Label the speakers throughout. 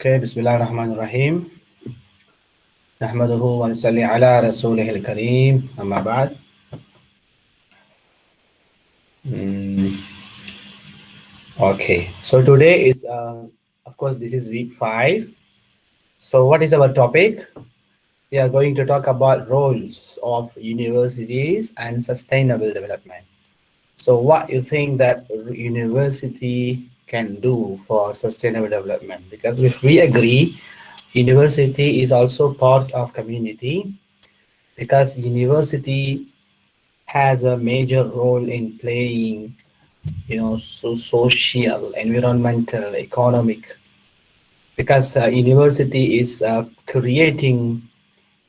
Speaker 1: Okay, Bismillahirrahmanirrahim. Nahmaduhu wa nusalli ala rasulihil kareem. Amma ba'd. Okay, so today is, of course, this is week 5. So what is our topic? We are going to talk about roles of universities and sustainable development. So what you think that university can do for sustainable development? Because if we agree, university is also part of community, because university has a major role in playing, social, environmental, economic, because university is creating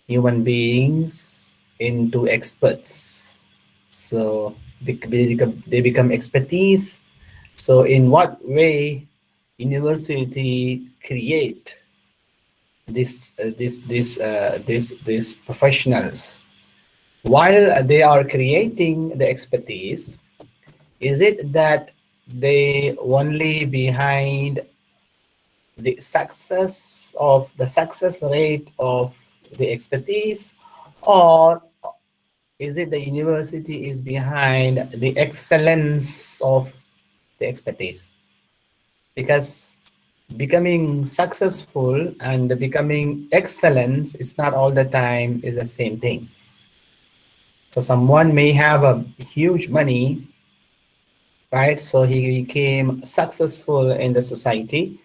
Speaker 1: human beings into experts. So they become expertise. So in what way university create this professionals while they are creating the expertise? Is it that they only behind the success rate of the expertise, or is it the university is behind the excellence of the expertise? Because becoming successful and becoming excellence is not all the time is the same thing. So someone may have a huge money, right? So he became successful in the society,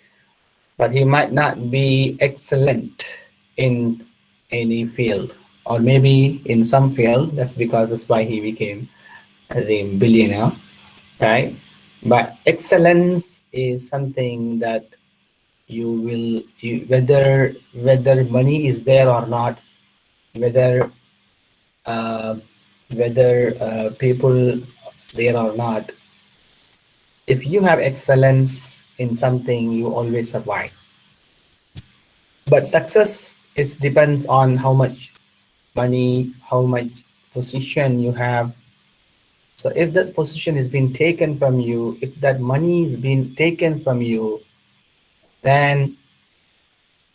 Speaker 1: but he might not be excellent in any field, or maybe in some field. That's why he became the billionaire, right? But excellence is something that whether money is there or not, whether uh, people there or not, if you have excellence in something, you always survive. But success is depends on how much money, how much position you have. So if that position is being taken from you, if that money is being taken from you, then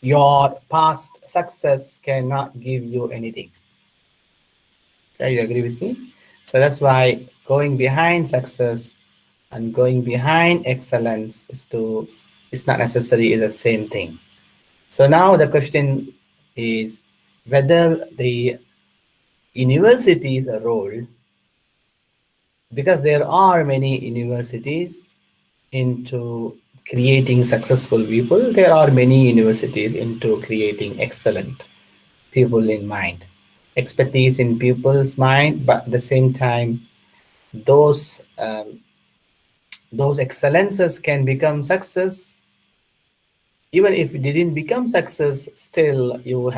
Speaker 1: your past success cannot give you anything. Okay, you agree with me? So that's why going behind success and going behind excellence is not necessarily is the same thing. So now the question is whether the university's role, because there are many universities into creating successful people, there are many universities into creating excellent people in mind, expertise in people's mind, but at the same time, those those excellences can become success. Even if it didn't become success, still you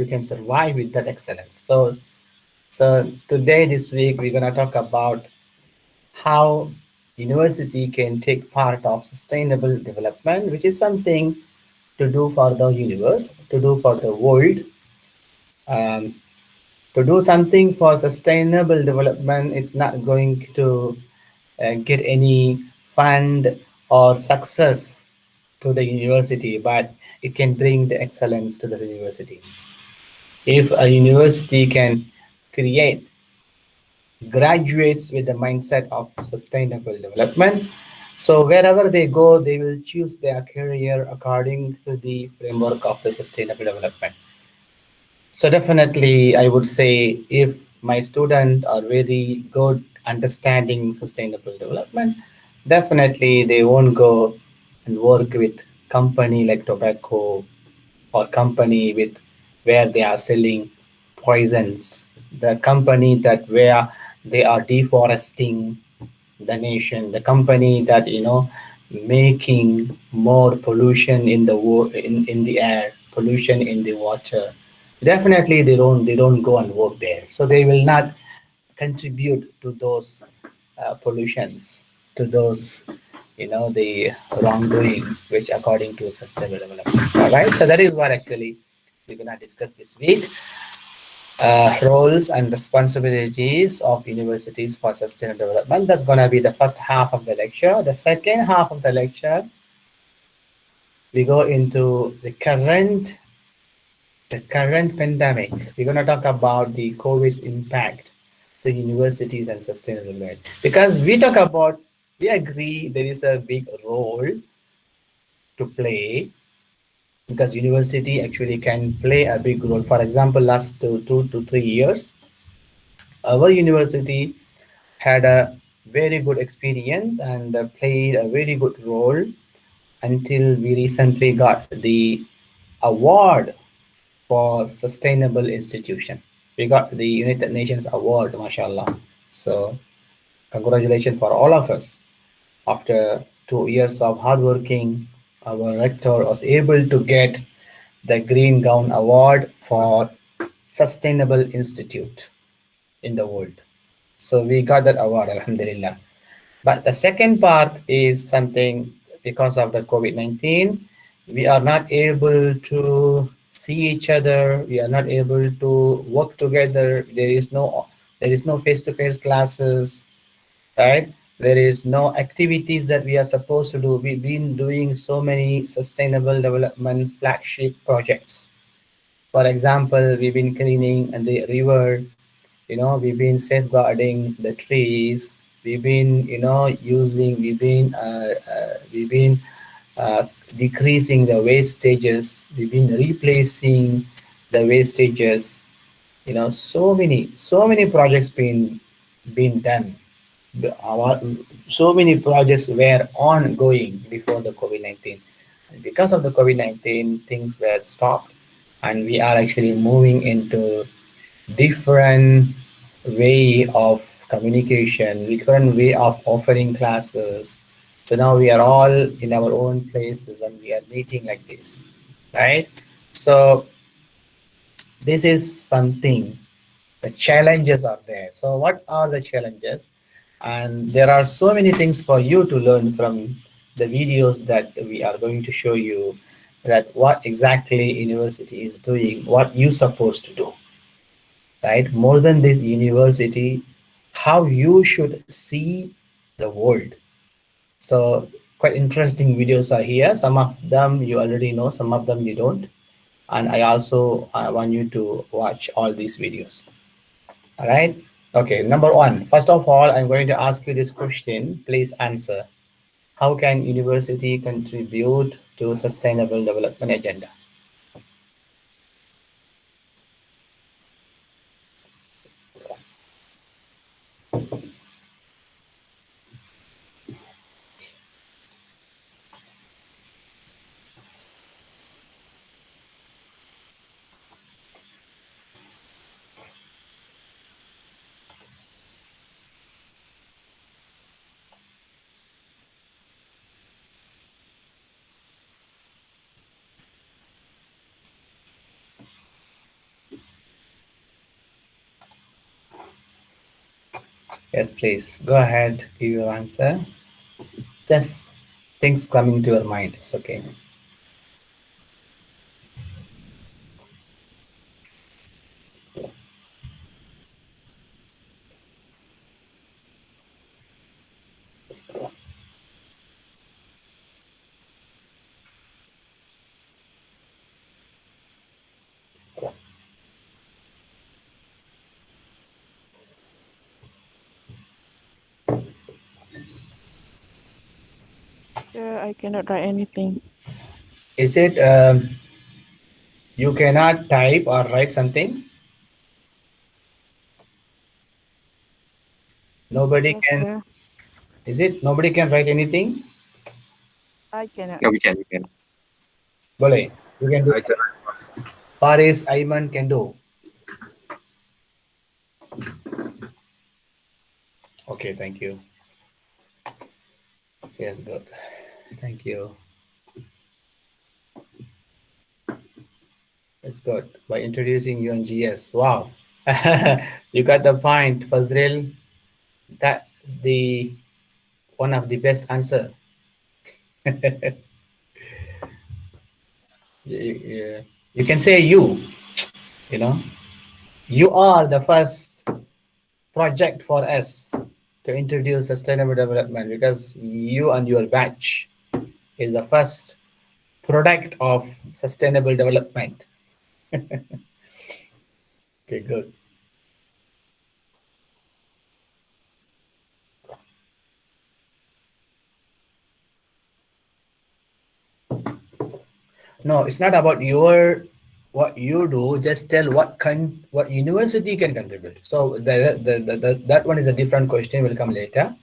Speaker 1: can survive with that excellence. So today, this week, we're gonna talk about how university can take part of sustainable development, which is something to do for the universe, to do for the world. Um, to do something for sustainable development, it's not going to get any fund or success to the university, but it can bring the excellence to the university. If a university can create graduates with the mindset of sustainable development, so wherever they go, they will choose their career according to the framework of the sustainable development. So definitely, I would say if my student are very good understanding sustainable development, definitely they won't go and work with company like tobacco, or company with where they are selling poisons, the company that where they are deforesting the nation, the company that making more pollution in the in the air, pollution in the water. Definitely they don't go and work there, so they will not contribute to those pollutions, to those the wrongdoings which according to sustainable development. All right, so that is what actually we're gonna discuss this week. Roles and responsibilities of universities for sustainable development. That's gonna be the first half of the lecture. The second half of the lecture, we go into the current pandemic. We're going to talk about the COVID's impact to universities and sustainability. Because we agree there is a big role to play because university actually can play a big role. For example, last 2 to 3 years, our university had a very good experience and played a very good role until we recently got the award for sustainable institution. We got the United Nations award, mashallah. So congratulations for all of us. After 2 years of hard working, our rector was able to get the Green Gown Award for Sustainable Institute in the world. So we got that award, Alhamdulillah. But the second part is something because of the COVID-19, we are not able to see each other. We are not able to work together. There is no face-to-face classes, right? There is no activities that we are supposed to do. We've been doing so many sustainable development flagship projects. For example, we've been cleaning the river, we've been safeguarding the trees, we've been decreasing the wastages, we've been replacing the wastages, so many projects been done. Our so many projects were ongoing before the COVID-19. Because of the COVID-19, things were stopped, and we are actually moving into different way of communication, different way of offering classes. So now we are all in our own places and we are meeting like this, right? So this is something, the challenges are there. So what are the challenges? And there are so many things for you to learn from the videos that we are going to show you, that what exactly university is doing, what you supposed to do, right? More than this university, how you should see the world. So quite interesting videos are here. Some of them you already know, some of them you don't. And I also want you to watch all these videos. All right. Okay. Number one, first of all, I'm going to ask you this question. Please answer. How can university contribute to sustainable development agenda? Yes, please go ahead. Give your answer. Just things coming to your mind. It's okay.
Speaker 2: Sure, I cannot write anything.
Speaker 1: Is it you cannot type or write something? Nobody
Speaker 2: Yes,
Speaker 1: can.
Speaker 2: sir.
Speaker 1: Is it nobody can write anything?
Speaker 2: I cannot.
Speaker 3: Yeah, we can.
Speaker 1: Boleh. You can do.
Speaker 3: I can.
Speaker 1: Paris Aiman can do. Okay, thank you. Yes, good. Thank you. It's good. By introducing UNGS. Wow. You got the point, Fazril. That's the one of the best answer. You can say you know, you are the first project for us to introduce sustainable development because you and your batch is the first product of sustainable development. Okay, good. No, it's not about your what you do. Just tell what university can contribute. So that one is a different question. Will come later.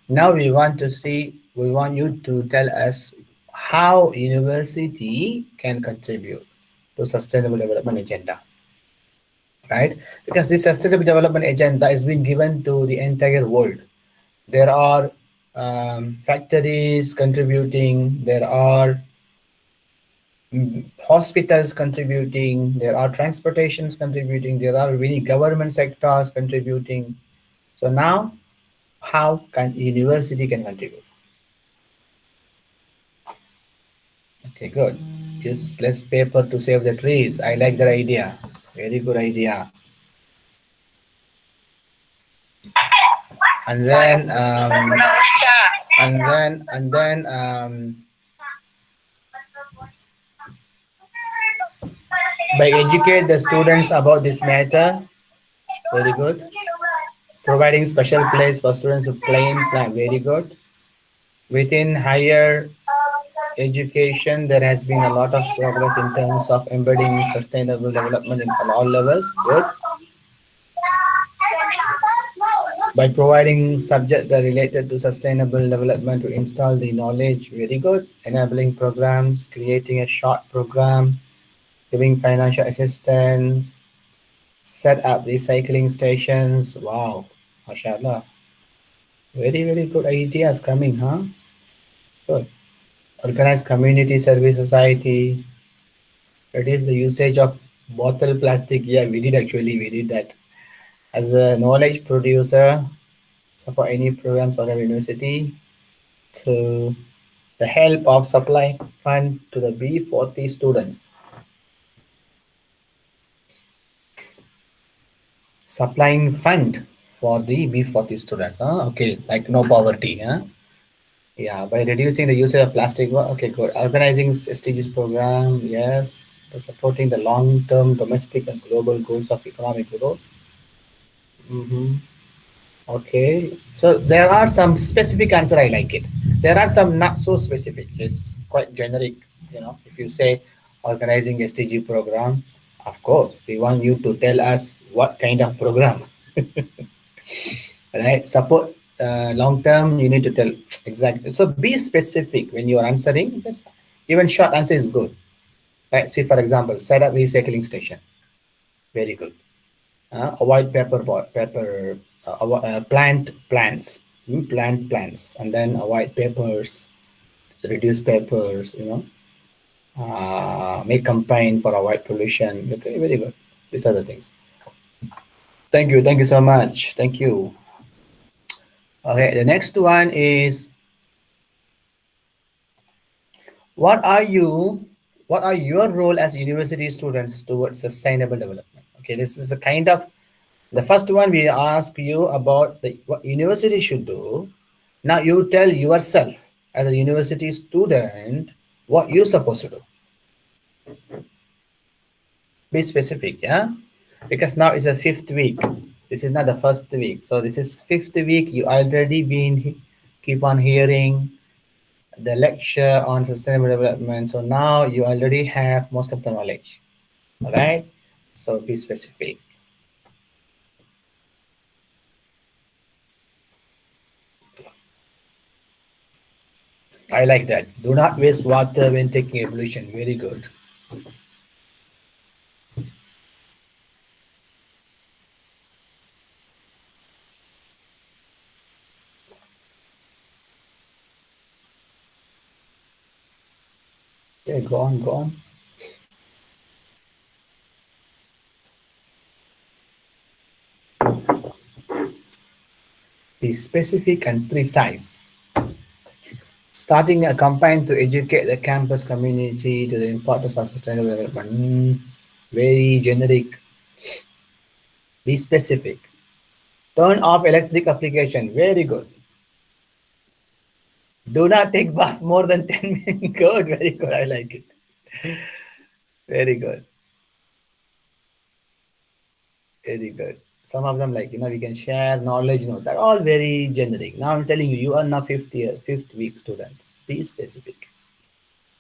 Speaker 1: Now we want to see. We want you to tell us how university can contribute to sustainable development agenda, right? Because this sustainable development agenda has been given to the entire world. There are factories contributing. There are hospitals contributing, there are transportations contributing, there are many government sectors contributing. So now, how can university can contribute? Okay, good. Use less paper to save the trees. I like that idea. Very good idea. And then, by educate the students about this matter. Very good. Providing special place for students to play in plan. Very good. Within higher education, there has been a lot of progress in terms of embedding sustainable development in on all levels. Good. By providing subject that related to sustainable development to install the knowledge. Very good. Enabling programs, creating a short program, giving financial assistance, set up recycling stations. Wow, mashallah. Very, very good ideas coming, huh? Good. Organize community service society, reduce the usage of bottle plastic. Yeah, we did actually, we did that. As a knowledge producer, support any programs or university through the help of supply fund to the B40 students. Supplying fund for the B40 students. Huh? Okay, like no poverty. Huh? Yeah, by reducing the usage of plastic. Okay, good. Organizing SDGs program. Yes. By supporting the long-term domestic and global goals of economic growth. Mhm. Okay, so there are some specific answer. I like it. There are some not so specific. It's quite generic. You know, if you say organizing SDG program, of course, we want you to tell us what kind of program, right? Support long term. You need to tell exactly. So be specific when you are answering. Just even short answer is good, right? See, for example, set up recycling station. Very good. Avoid paper plant plants, plant plants, and then avoid papers, reduce papers, make campaign for avoid pollution. Okay, very good. These are the things. Thank you so much, thank you. Okay, the next one is, what are you what are your role as university students towards sustainable development? Okay, this is a kind of the first one. We ask you about what university should do. Now you tell yourself as a university student what you're supposed to do. Be specific, yeah? Because now it's a fifth week. This is not the first week. So this is fifth week. You already keep on hearing the lecture on sustainable development. So now you already have most of the knowledge. All right. So be specific. I like that. Do not waste water when taking evolution. Very good. Yeah, go on, go on. Be specific and precise. Starting a campaign to educate the campus community to the importance of sustainable development. Very generic. Be specific. Turn off electric application. Very good. Do not take bath more than 10 minutes. Good, very good. I like it. Very good. Very good. Some of them, like, we can share knowledge. No, they're all very generic. Now I'm telling you, you are now fifth week student. Be specific.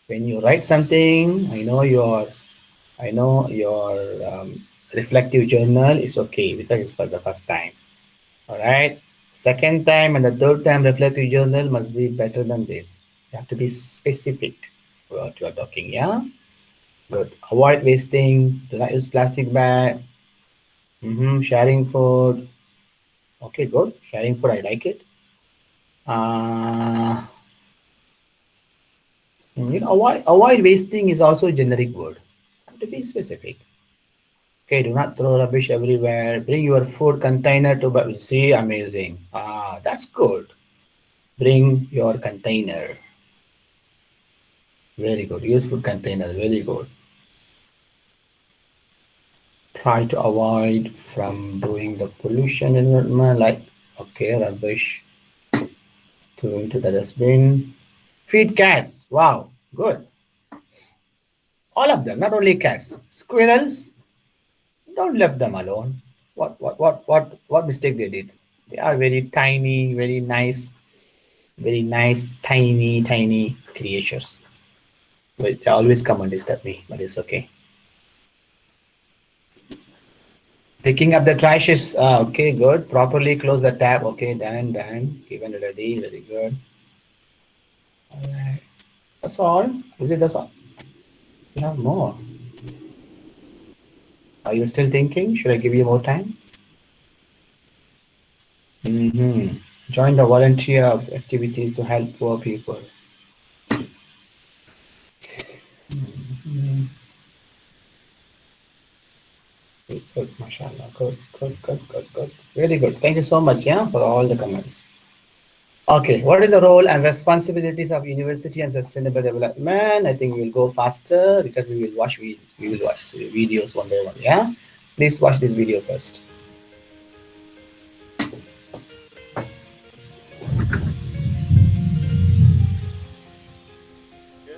Speaker 1: When you write something, I know your reflective journal is okay because it's for the first time. All right. Second time and the third time, reflective journal must be better than this. You have to be specific what you are talking. Yeah. Good. Avoid wasting. Do not use plastic bag. Sharing food. Okay, good. Sharing food, I like it. Uh, avoid wasting is also a generic word. Have to be specific. Okay, do not throw rubbish everywhere. Bring your food container to see. Amazing. That's good. Bring your container. Very good. Use food container. Very good. Try to avoid from doing the pollution environment, like, okay, rubbish to into the dustbin. Feed cats. Wow, good. All of them, not only cats. Squirrels, don't leave them alone. What mistake they did? They are very tiny, very nice, tiny creatures. But they always come and disturb me, but it's okay. Picking up the trash is okay, good. Properly close the tab. Okay, done. Given ready, very good. All right. That's all. Is it that's all? You have more. Are you still thinking? Should I give you more time? Mm-hmm. Join the volunteer activities to help poor people. Mhm. Good, mashallah. Good. Very good. Thank you so much, yeah, for all the comments. Okay, what is the role and responsibilities of university and sustainable development? I think we'll go faster because we will watch videos one by one. Yeah, please watch this video first.
Speaker 3: Yeah?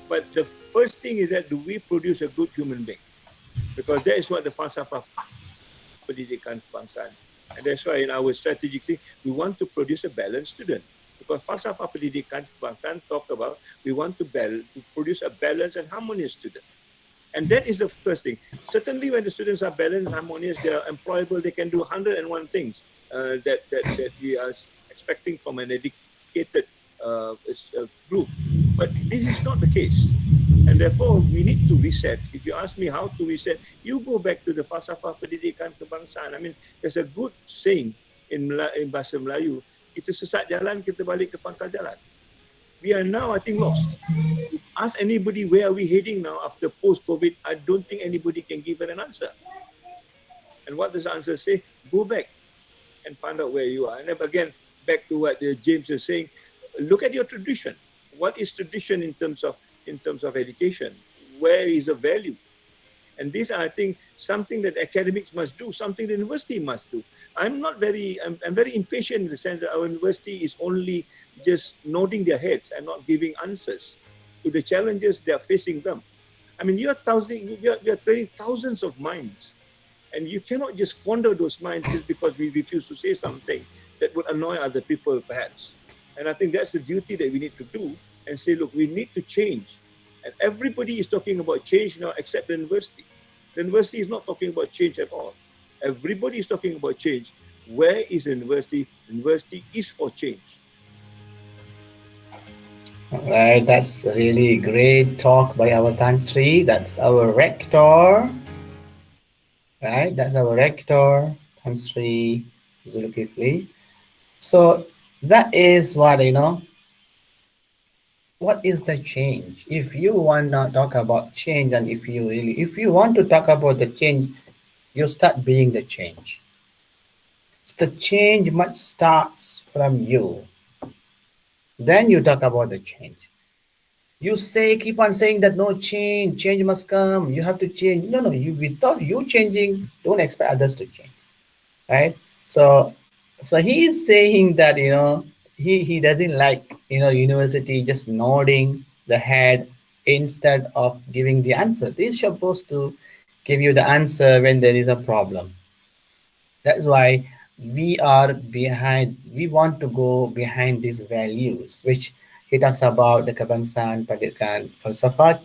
Speaker 3: But the first thing is that do we produce a good human being? Because that is what the falsafah pendidikan kebangsaan. And that's why in our strategic thing, we want to produce a balanced student. Because falsafah pendidikan kebangsaan talk about we want to produce a balanced and harmonious student. And that is the first thing. Certainly when the students are balanced and harmonious, they are employable, they can do 101 things that we are expecting from an educated group. But this is not the case. And therefore, we need to reset. If you ask me how to reset, you go back to the falsafah pendidikan kebangsaan. I mean, there's a good saying in Bahasa Melayu, kita sesat jalan, kita balik ke pangkal jalan. We are now, I think, lost. Ask anybody where are we heading now after post-COVID, I don't think anybody can give an answer. And what does the answer say? Go back and find out where you are. And then again, back to what James is saying, look at your tradition. What is tradition in terms of education? Where is the value? And these are, I think, something that academics must do, something the university must do. I'm very impatient in the sense that our university is only just nodding their heads and not giving answers to the challenges they are facing them. I mean, you're training thousands of minds, and you cannot just squander those minds just because we refuse to say something that would annoy other people, perhaps. And I think that's the duty that we need to do and say, look, we need to change. And everybody is talking about change now except the university. The university is not talking about change at all. Everybody is talking about change. Where is the university? The university is for change.
Speaker 1: All right, that's a really great talk by our Tan Sri. That's our rector, right? That's our rector, Tan Sri Zulkifli. So that is what is the change? If you want to talk about change, and if you want to talk about the change, you start being the change. The change must starts from you. Then you talk about the change. You keep on saying that no change must come. You have to change. No, without you changing, don't expect others to change, right? So he is saying that he doesn't like university just nodding the head instead of giving the answer. They're supposed to give you the answer when there is a problem. That's why we are behind, we want to go behind these values, which he talks about the Kebangsaan, Pendidikan, Falsafat,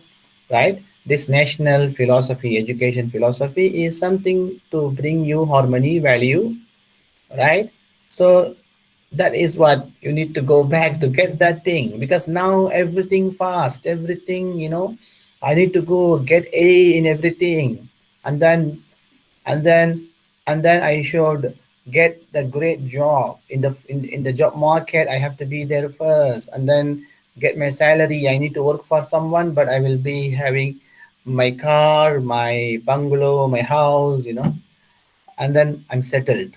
Speaker 1: right? This national philosophy, education philosophy is something to bring you harmony, value, right? So that is what you need to go back to get that thing, because now everything fast, everything, I need to go get A in everything, and and then then I should get the great job in the job market. I have to be there first, and then get my salary. I need to work for someone, but I will be having my car, my bungalow, my house, and then I'm settled.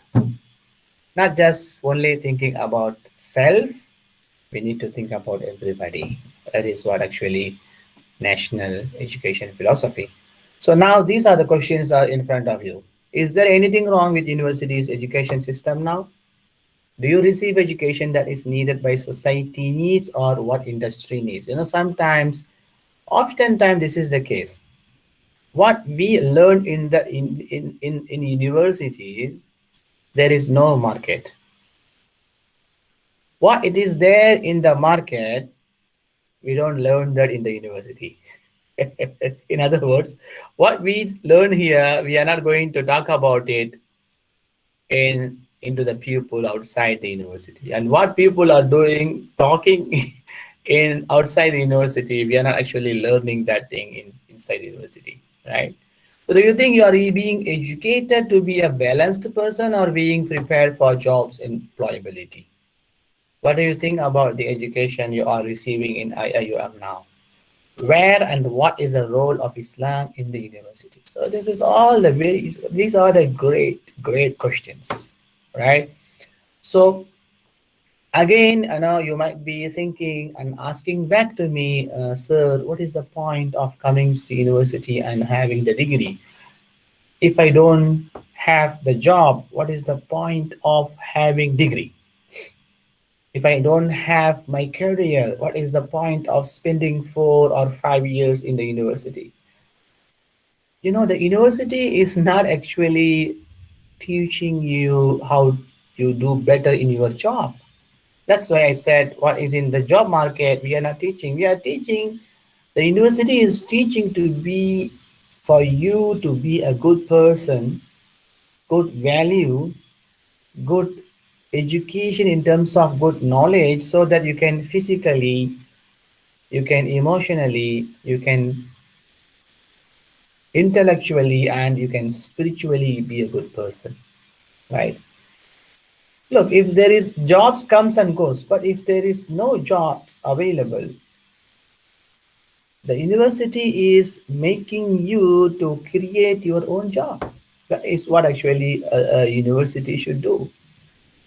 Speaker 1: Not just only thinking about self, we need to think about everybody. That is what actually national education philosophy. So now these are the questions are in front of you. Is there anything wrong with university's education system now? Do you receive education that is needed by society needs or what industry needs? Sometimes, oftentimes this is the case. What we learn in universities, there is no market. What it is there in the market, we don't learn that in the university. In other words, what we learn here, we are not going to talk about it into the people outside the university. And what people are doing, talking in outside the university, we are not actually learning that thing inside the university, right? So do you think you are being educated to be a balanced person or being prepared for jobs employability? What do you think about the education you are receiving in IIUM now? Where and what is the role of Islam in the university? So this is all the very, these are the great questions, right? So again, I know you might be thinking and asking back to me, sir, what is the point of coming to university and having the degree? If I don't have the job, what is the point of having degree? If I don't have my career, what is the point of spending 4 or 5 years in the university? The university is not actually teaching you how you do better in your job. That's why I said what is in the job market, we are not teaching. We are teaching, the university is teaching to be, for you to be a good person, good value, good education in terms of good knowledge, so that you can physically, you can emotionally, you can intellectually, and you can spiritually be a good person, right? Look, if there is jobs comes and goes, but if there is no jobs available, the university is making you to create your own job. That is what actually a university should do.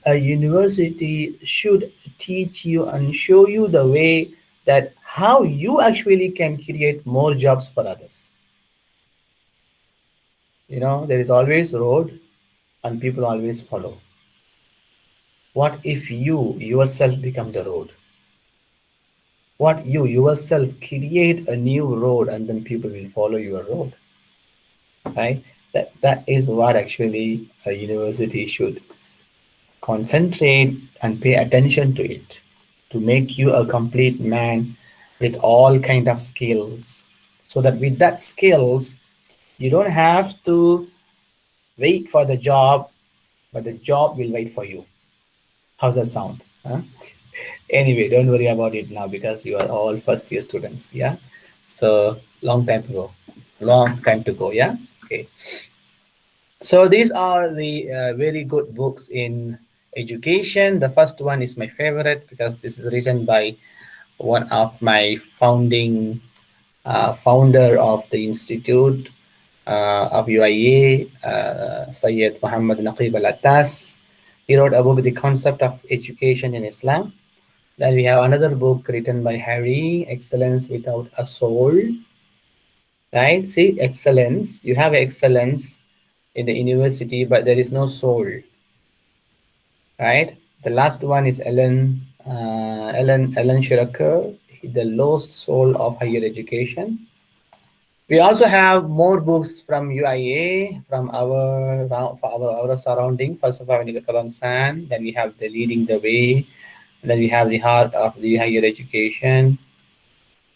Speaker 1: A university should teach you and show you the way that how you actually can create more jobs for others. There is always road and people always follow. What if you yourself become the road? What you yourself create a new road and then people will follow your road, right? That is what actually a university should concentrate and pay attention to it, to make you a complete man with all kind of skills, so that with that skills you don't have to wait for the job, but the job will wait for you. How's that sound? Huh? Anyway, don't worry about it now because you are all first year students. Yeah. So long time to go. Long time to go. Yeah. Okay. So these are the very good books in education. The first one is my favorite because this is written by one of my founding founder of the institute of UIA, Sayyid Mohamed al-Attas. He wrote a book, The Concept of Education in Islam. Then we have another book written by Harry, Excellence Without a Soul. Right? See, excellence. You have excellence in the university, but there is no soul. Right? The last one is Ellen Ellen Schiraker, The Lost Soul of Higher Education. We also have more books from UIA, from our surrounding, Falsafa Venika Kabangsan. Then we have The Leading the Way. Then we have The Heart of the Higher Education.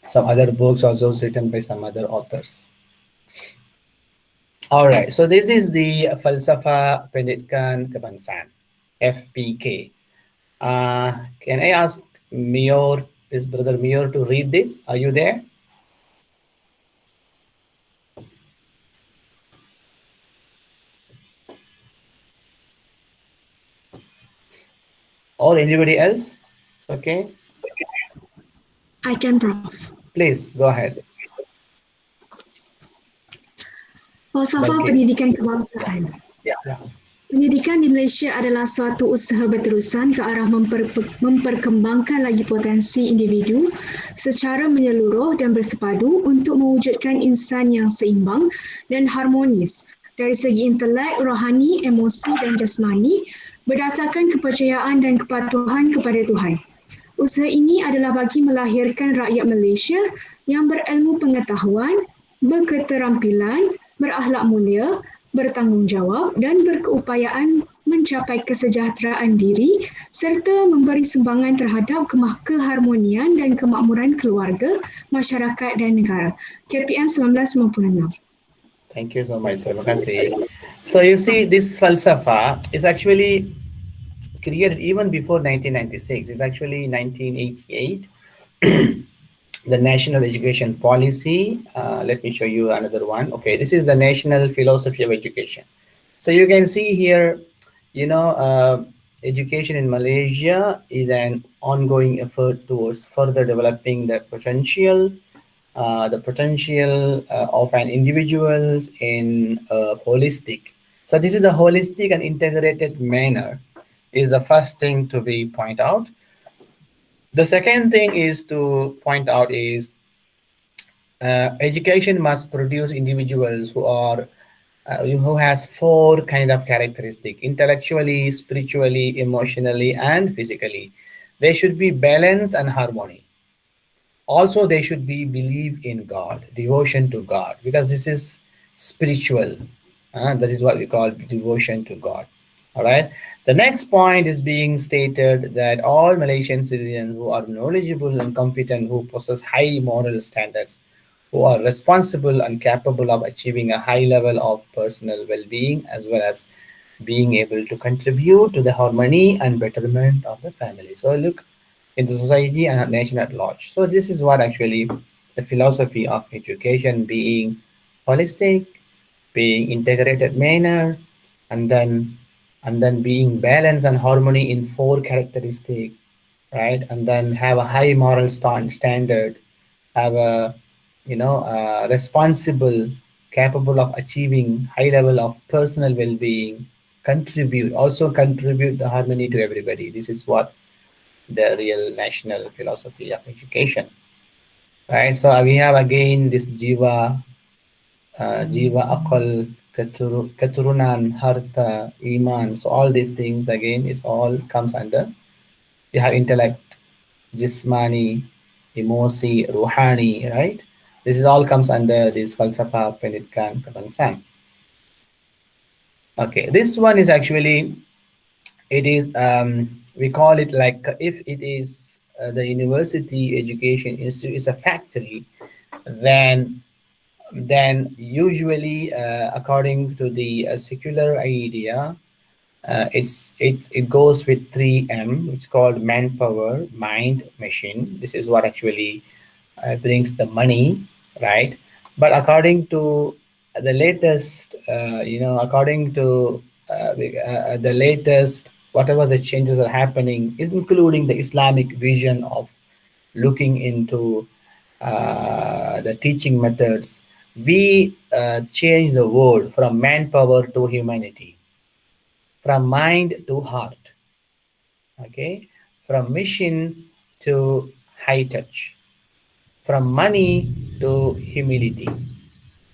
Speaker 1: Some other books also written by some other authors. All right, so this is the Falsafa Pendidikan Kebangsaan, FPK. Can I ask Mior, is Brother Mior, to read this? Are you there? Or anybody else? Okay,
Speaker 4: I can, Prof.
Speaker 1: please go ahead.
Speaker 4: Falsafah
Speaker 1: Balkis.
Speaker 4: pendidikan kebangsaan.
Speaker 1: Yeah.
Speaker 4: Pendidikan di Malaysia adalah suatu usaha berterusan ke arah memperkembangkan lagi potensi individu secara menyeluruh dan bersepadu untuk mewujudkan insan yang seimbang dan harmonis dari segi intelek, rohani, emosi dan jasmani berdasarkan kepercayaan dan kepatuhan kepada Tuhan. Usaha ini adalah bagi melahirkan rakyat Malaysia yang berilmu pengetahuan, berketerampilan, berakhlak mulia, bertanggungjawab dan berkeupayaan mencapai kesejahteraan diri serta memberi sumbangan terhadap keharmonian dan kemakmuran keluarga, masyarakat dan negara. KPM 1996.
Speaker 1: Thank you so much. Terima kasih. So you see, this falsafa is actually created even before 1996. It's actually 1988. The National Education Policy. Let me show you another one. Okay, this is the National Philosophy of Education. So you can see here, education in Malaysia is an ongoing effort towards further developing the potential of an individuals in a holistic. So this is a holistic and integrated manner is the first thing to be point out. The second thing is to point out is education must produce individuals who has four kind of characteristics: intellectually, spiritually, emotionally, and physically. They should be balanced and harmony. Also, they should be believe in God, devotion to God, because this is spiritual. That is what we call devotion to God. All right. The next point is being stated that all Malaysian citizens who are knowledgeable and competent, who possess high moral standards, who are responsible and capable of achieving a high level of personal well-being, as well as being able to contribute to the harmony and betterment of the family. So look in the society and nation at large. So this is what actually the philosophy of education, being holistic, being integrated manner, and then being balance and harmony in four characteristics, right? And then have a high moral standard, have a responsible, capable of achieving high level of personal well-being, contribute the harmony to everybody. This is what the real national philosophy of education, right? So we have again this jiwa, akal, keturunan, harta, iman. So all these things again is all comes under. You have intellect, jismani, emosi, ruhani, right? This is all comes under this falsafa pendidikan kebangsaan. Okay, this one is actually, it is we call it like, if it is the university education is a factory, then usually according to the secular idea, it goes with 3M. It's called manpower, mind, machine. This is what actually brings the money, right? But according to the latest, according to the latest, whatever the changes are happening, is including the Islamic vision of looking into the teaching methods. We change the word from manpower to humanity, from mind to heart, okay, from mission to high touch, from money to humility.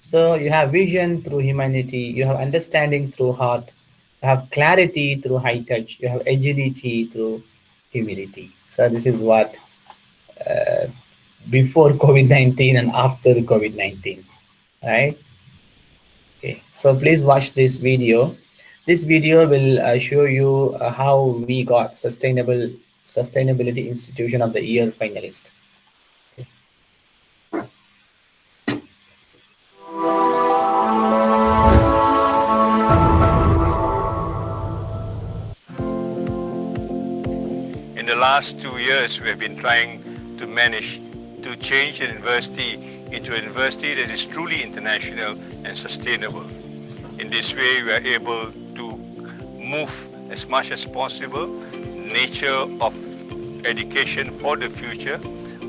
Speaker 1: So you have vision through humanity, you have understanding through heart, you have clarity through high touch, you have agility through humility. So this is what before COVID-19 and after COVID-19, right? Okay, so please watch this video. This video will show you how we got sustainability institution of the year finalist.
Speaker 3: In the last 2 years, we have been trying to manage to change an university into a university that is truly international and sustainable. In this way, we are able to move as much as possible nature of education for the future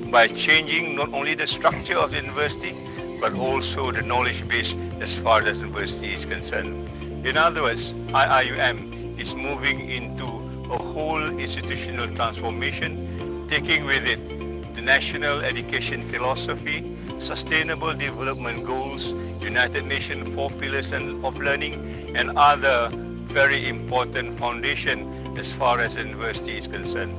Speaker 3: by changing not only the structure of the university, but also the knowledge base as far as the university is concerned. In other words, IIUM is moving into a whole institutional transformation, taking with it the national education philosophy, sustainable development goals, United Nations 4 pillars of learning, and other very important foundation as far as the university is concerned.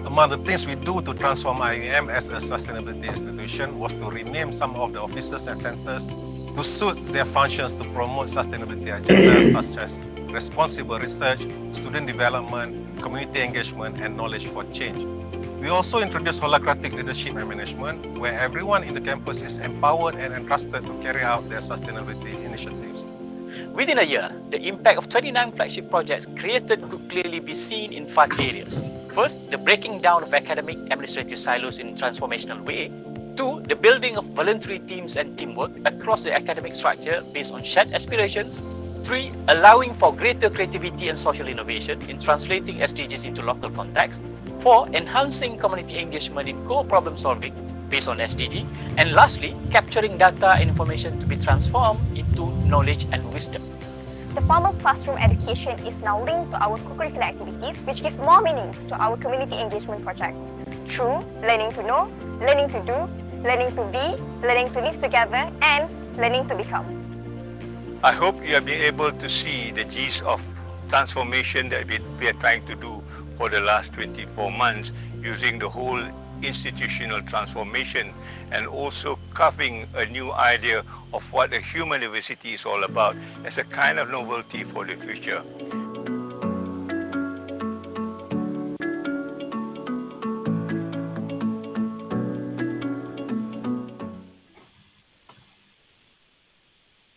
Speaker 5: Among the things we do to transform IIUM as a sustainability institution was to rename some of the offices and centers to suit their functions to promote sustainability agendas such as responsible research, student development, community engagement, and knowledge for change. We also introduced holacratic leadership and management, where everyone in the campus is empowered and entrusted to carry out their sustainability initiatives.
Speaker 6: Within a year, the impact of 29 flagship projects created could clearly be seen in 5 areas. First, the breaking down of academic administrative silos in a transformational way. 2, the building of voluntary teams and teamwork across the academic structure based on shared aspirations. 3, allowing for greater creativity and social innovation in translating SDGs into local context. 4, enhancing community engagement in co-problem solving based on SDG. And lastly, capturing data and information to be transformed into knowledge and wisdom.
Speaker 7: The formal classroom education is now linked to our co-curricular activities, which give more meanings to our community engagement projects. Through learning to know, learning to do, learning to be, learning to live together, and learning to become.
Speaker 3: I hope you have been able to see the gist of transformation that we are trying to do for the last 24 months using the whole institutional transformation and also carving a new idea of what a human university is all about as a kind of novelty for the future.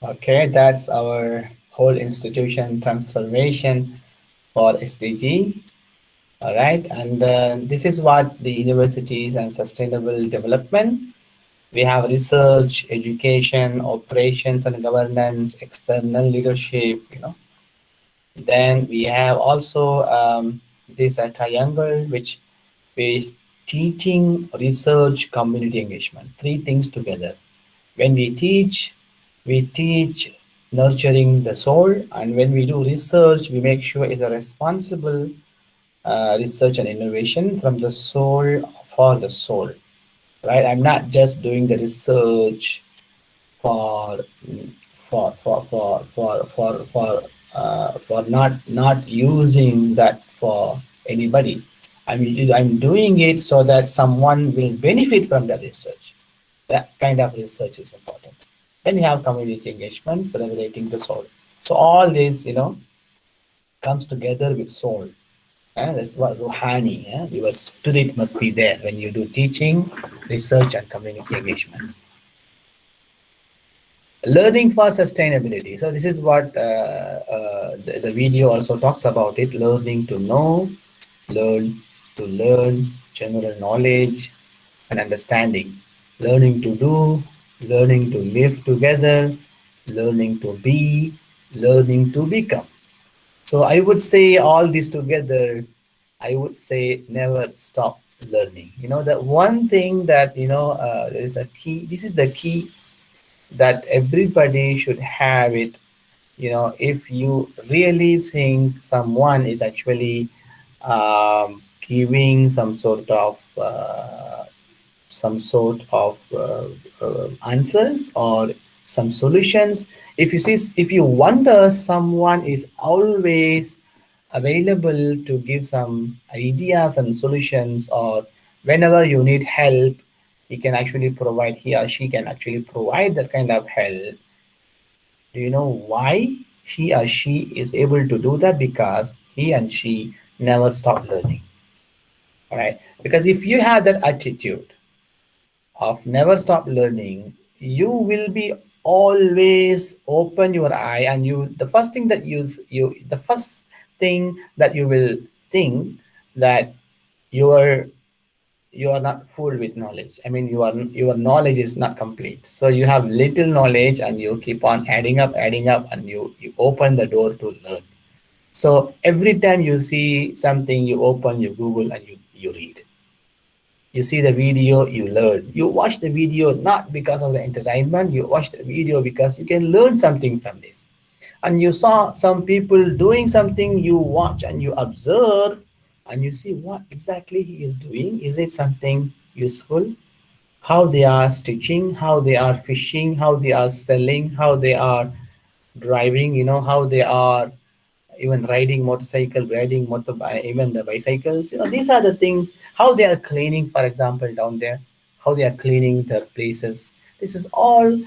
Speaker 1: Okay, that's our whole institution transformation for SDG. All right, and this is what the universities and sustainable development. We have research, education, operations and governance, external leadership, Then we have also this triangle, which is teaching, research, community engagement, 3 things together. When we teach nurturing the soul, and when we do research, we make sure it's a responsible research and innovation from the soul for the soul, right? I'm not just doing the research for not using that for anybody. I'm doing it so that someone will benefit from the research. That kind of research is important. Then you have community engagement, celebrating the soul. So all this, comes together with soul. That's what Ruhani, your spirit must be there when you do teaching, research, and community engagement. Learning for sustainability. So this is what the video also talks about it. Learning to know, learn to learn, general knowledge and understanding. Learning to do, learning to live together, learning to be, learning to become. So I would say all this together, I would say never stop learning. The one thing that, is a key, this is the key that everybody should have it. If you really think someone is actually giving some sort of answers or some solutions, if you wonder someone is always available to give some ideas and solutions, or whenever you need help, he can actually provide, he or she can actually provide that kind of help. Do you know why he or she is able to do that? Because he and she never stop learning. All right. Because if you have that attitude of never stop learning, you will be always open your eye, and you, the first thing that the first thing that you will think that you are you are not full with knowledge. I mean, your knowledge is not complete. So you have little knowledge, and you keep on adding up, and you open the door to learn. So every time you see something, you open, you Google, and you read. You see the video, you learn. You watch the video not because of the entertainment, you watch the video because you can learn something from this. And you saw some people doing something, you watch and you observe, and you see what exactly he is doing. Is it something useful? How they are stitching, how they are fishing, how they are selling, how they are driving, how they are even riding motorcycle, riding motorbike, even the bicycles. These are the things. How they are cleaning, for example, down there, how they are cleaning their places. This is all.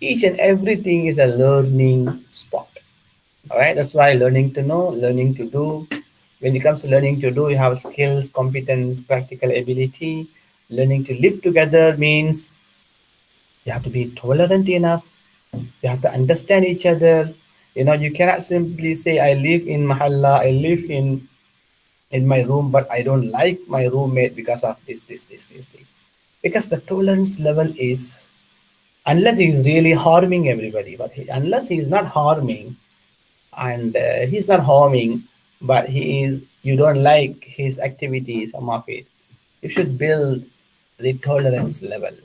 Speaker 1: Each and everything is a learning spot. All right. That's why learning to know, learning to do. When it comes to learning to do, you have skills, competence, practical ability. Learning to live together means you have to be tolerant enough. You have to understand each other. You cannot simply say, I live in mahalla, I live in my room, but I don't like my roommate because of this thing. Because the tolerance level is, unless he is really harming everybody, but unless he is not harming, and he's not harming, but you don't like his activity, some of it, you should build the tolerance level,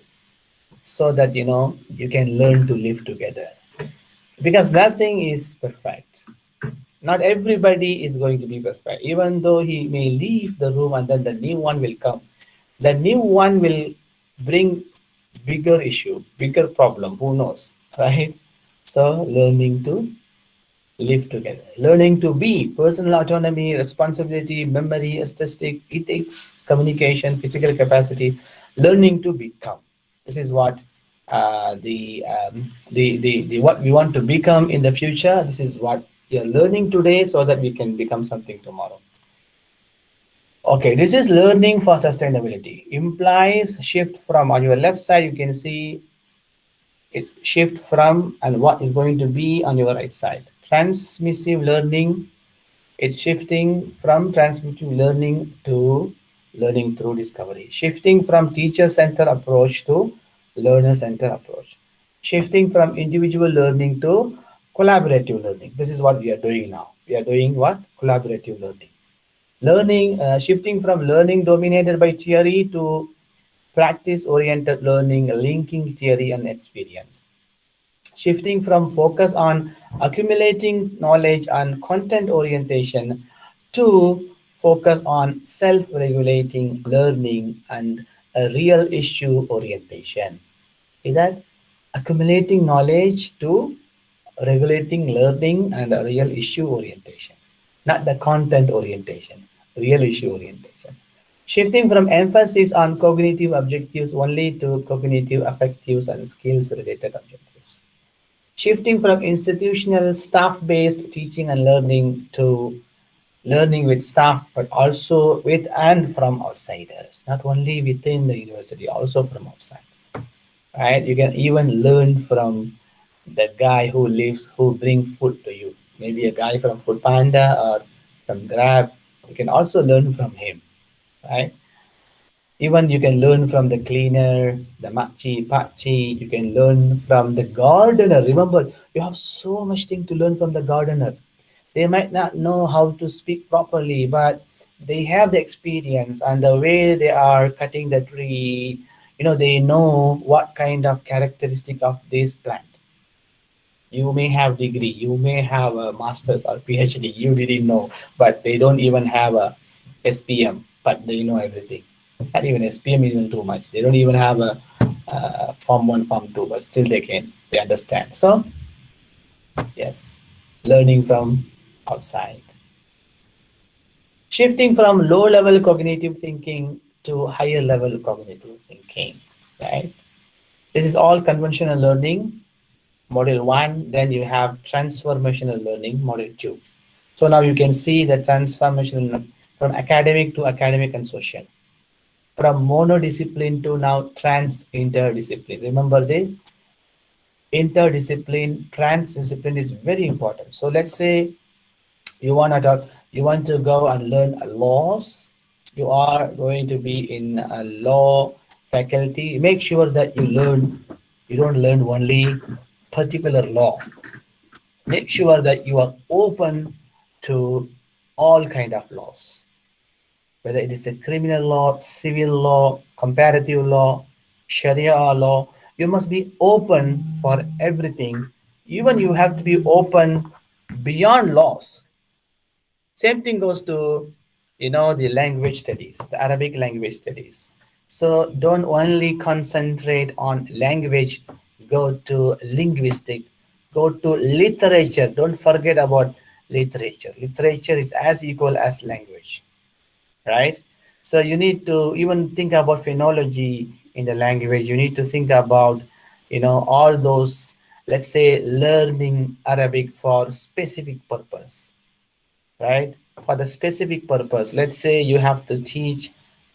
Speaker 1: so that you can learn to live together. Because nothing is perfect. Not everybody is going to be perfect. Even though he may leave the room and then the new one will come, the new one will bring bigger issue, bigger problem. Who knows, right? So learning to live together, learning to be personal autonomy, responsibility, memory, aesthetic, ethics, communication, physical capacity, learning to become. This is what the what we want to become in the future. This is what we are learning today, so that we can become something tomorrow. Okay, this is learning for sustainability. Implies shift from, on your left side, you can see it's shift from, and what is going to be on your right side. Transmissive learning, it's shifting from transmissive learning to learning through discovery. Shifting from teacher-centered approach to learner-centered approach. Shifting from individual learning to collaborative learning. This is what we are doing now. We are doing what? Collaborative learning. Shifting from learning dominated by theory to practice-oriented learning, linking theory and experience. Shifting from focus on accumulating knowledge and content orientation to focus on self-regulating learning and a real issue orientation. Is that accumulating knowledge to regulating learning and a real issue orientation, not the content orientation, real issue orientation. Shifting from emphasis on cognitive objectives only to cognitive affectives and skills related objectives. Shifting from institutional staff-based teaching and learning to learning with staff, but also with and from outsiders, not only within the university, also from outside. Right? You can even learn from the guy who bring food to you. Maybe a guy from Food Panda or from Grab. You can also learn from him, right? Even you can learn from the cleaner, the makci, pakci. You can learn from the gardener. Remember, you have so much thing to learn from the gardener. They might not know how to speak properly, but they have the experience, and the way they are cutting the tree, they know what kind of characteristic of this plant. You may have degree, you may have a master's or PhD, you didn't know, but they don't even have a SPM, but they know everything. Not even SPM, even too much. They don't even have a Form 1, Form 2, but still they understand. So, yes, learning from outside. Shifting from low level cognitive thinking to higher level cognitive thinking, right? This is all conventional learning, model 1. Then you have transformational learning, model 2. So now you can see the transformation from academic to academic and social, from monodiscipline to now trans interdiscipline. Remember this, interdiscipline, transdiscipline is very important. So let's say you want to go and learn laws. You are going to be in a law faculty. Make sure that you don't learn only particular law. Make sure that you are open to all kind of laws, whether it is a criminal law, civil law, comparative law, Sharia law. You must be open for everything. Even you have to be open beyond laws. Same thing goes to, the language studies, the Arabic language studies. So don't only concentrate on language, go to linguistic, go to literature. Don't forget about literature. Literature is as equal as language, right? So you need to even think about phonology in the language. You need to think about, all those, let's say, learning Arabic for specific purpose, right? For the specific purpose. Let's say you have to teach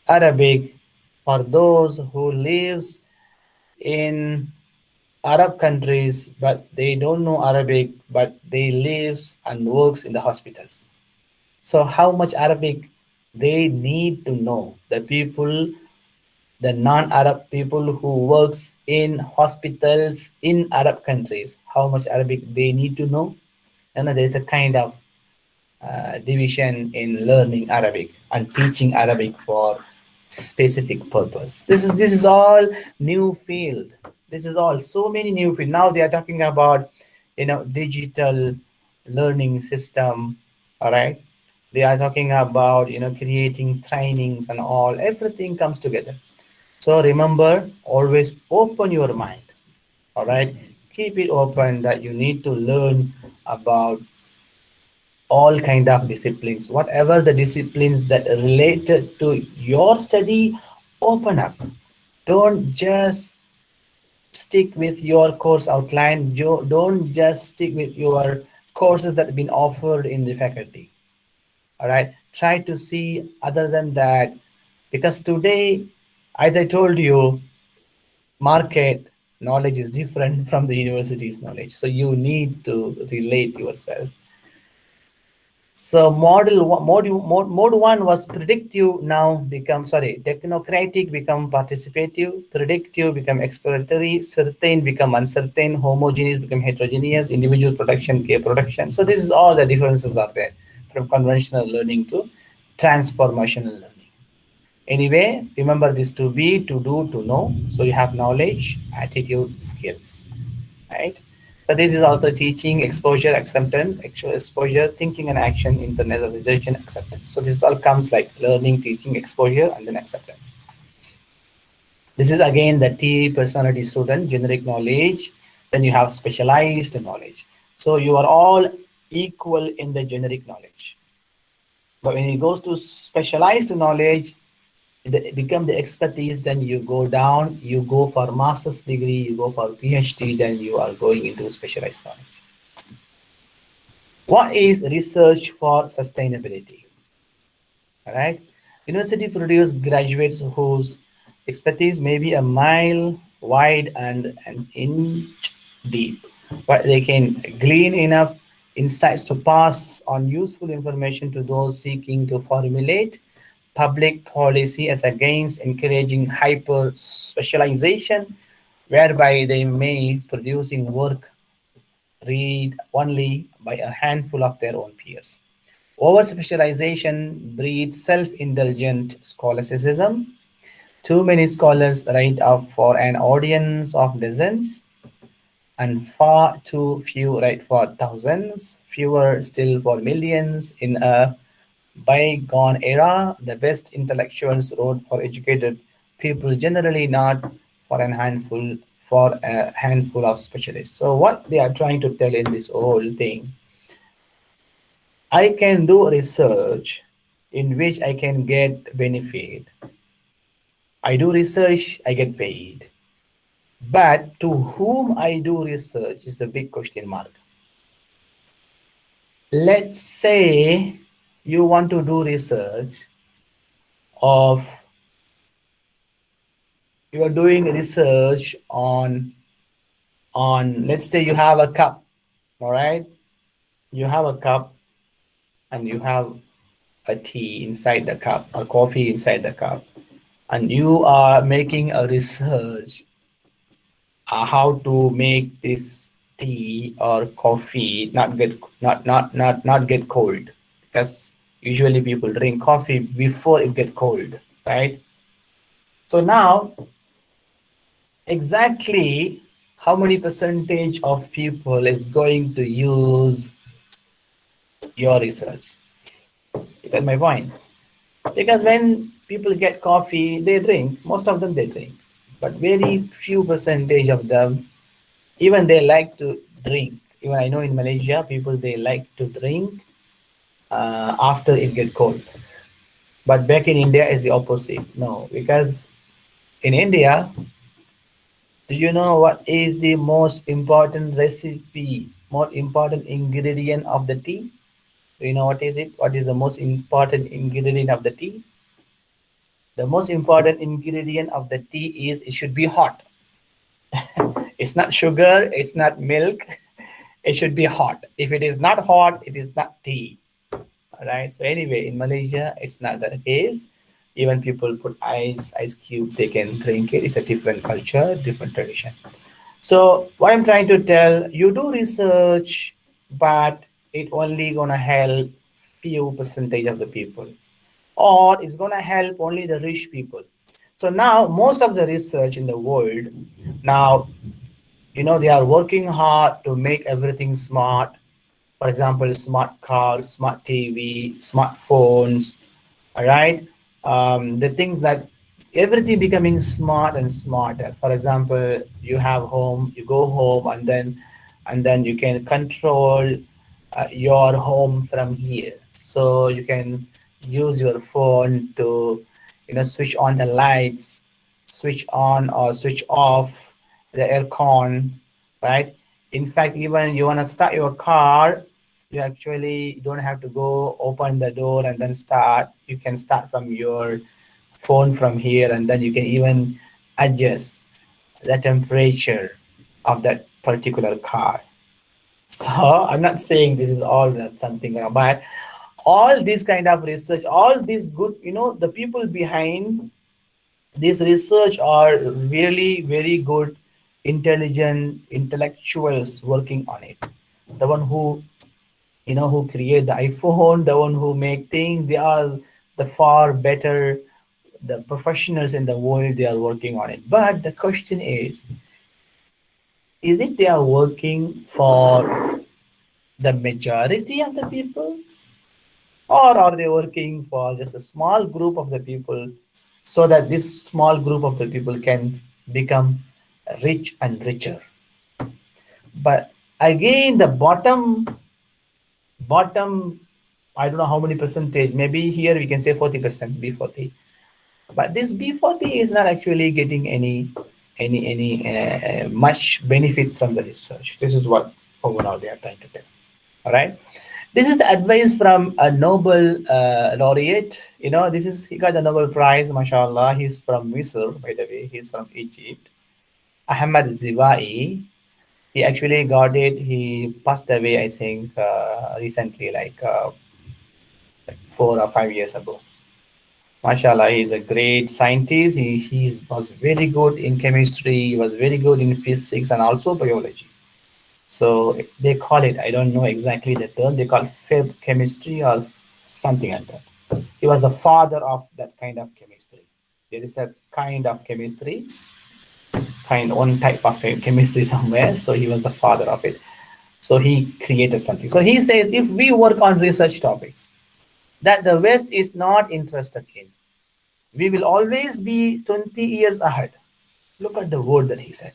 Speaker 1: Arabic for those who lives in Arab countries, but they don't know Arabic, but they lives and works in the hospitals. So how much Arabic they need to know? The people, the non-Arab people who works in hospitals in Arab countries, how much Arabic they need to know? And there's a kind of division in learning Arabic and teaching Arabic for specific purpose. This is all new field. This is all so many new field. Now they are talking about, digital learning system. All right. They are talking about, creating trainings and all. Everything comes together. So remember, always open your mind. All right. Keep it open that you need to learn about all kind of disciplines, whatever the disciplines that are related to your study. Open up. Don't just stick with your course outline. You don't just stick with your courses that have been offered in the faculty. All right, try to see other than that, because today, as I told you, market knowledge is different from the university's knowledge, so you need to relate yourself. So mode one was predictive, now become, technocratic become participative, predictive become exploratory, certain become uncertain, homogeneous become heterogeneous, individual production, care production. So this is all the differences are there from conventional learning to transformational learning. Anyway, remember this: to be, to do, to know. So you have knowledge, attitude, skills, right? So this is also teaching, exposure, acceptance, actual exposure, thinking and action, internalization, acceptance. So this all comes like learning, teaching, exposure, and then acceptance. This is again the T personality student, generic knowledge. Then you have specialized knowledge. So you are all equal in the generic knowledge. But when it goes to specialized knowledge, it become the expertise, then you go down, you go for master's degree, you go for PhD, then you are going into specialized knowledge. What is research for sustainability? All right. University produce graduates whose expertise may be a mile wide and an inch deep, but they can glean enough insights to pass on useful information to those seeking to formulate public policy as against encouraging hyper specialization, whereby they may producing work read only by a handful of their own peers. Over specialization breeds self-indulgent scholasticism. Too many scholars write up for an audience of dozens, and far too few write for thousands, fewer still for millions. In a bygone era, the best intellectuals wrote for educated people, generally not for a handful of specialists. So what they are trying to tell in this whole thing, I can do research in which I can get benefit. I do research, I get paid. But to whom I do research is the big question mark. Let's say you want to do research of, you are doing research on, let's say you have a cup, all right? You have a cup and you have a tea inside the cup or coffee inside the cup, and you are making a research how to make this tea or coffee not get cold, because usually people drink coffee before it get cold, right? So now exactly how many percentage of people is going to use your research? You get my point? Because when people get coffee, they drink, most of them they drink, but very few percentage of them, even they like to drink. Even I know in Malaysia, people they like to drink after it get cold. But back in India is the opposite. No, because in India, do you know what is the most important recipe, most important ingredient of the tea? Do you know what is it? What is the most important ingredient of the tea? The most important ingredient of the tea is it should be hot. It's not sugar, it's not milk. It should be hot. If it is not hot, it is not tea. All right. So anyway, in Malaysia, it's not the case. Even people put ice cube, they can drink it. It's a different culture, different tradition. So what I'm trying to tell, you do research, but it only gonna help few percentage of the people, or it's gonna help only the rich people. So now most of the research in the world now, you know, they are working hard to make everything smart. For example, smart cars, smart TV, smartphones, all right? The things that everything becoming smart and smarter. For example, you have home, you go home, and then you can control your home from here. So you can use your phone to, you know, switch on the lights, switch on or switch off the aircon, right? In fact, even you want to start your car, you actually don't have to go open the door and then start. You can start from your phone from here, and then you can even adjust the temperature of that particular car. So I'm not saying this is all that something, but all this kind of research, all this good, you know, the people behind this research are really very good, intelligent intellectuals working on it. The one who, you know, who create the iPhone, the one who make things, they are the far better, the professionals in the world, they are working on it. But the question is it they are working for the majority of the people, or are they working for just a small group of the people, so that this small group of the people can become rich and richer? But again, the bottom, I don't know how many percentage, maybe here we can say 40%, B40. But this B40 is not actually getting any much benefits from the research. This is what overall they are trying to tell. All right. This is the advice from a Nobel laureate. You know, this is, he got the Nobel Prize, mashallah. He's from Misr, by the way. He's from Egypt. Ahmad Ziwai. He actually got it. He passed away, I think, recently, like 4 or 5 years ago. MashaAllah, he's a great scientist. He was very good in chemistry. He was very good in physics and also biology. So they call it, I don't know exactly the term, they call Feb chemistry or something like that. He was the father of that kind of chemistry. There is a kind of chemistry, one type of chemistry somewhere. So he was the father of it. So he created something. So he says, if we work on research topics that the West is not interested in, we will always be 20 years ahead. Look at the word that he said.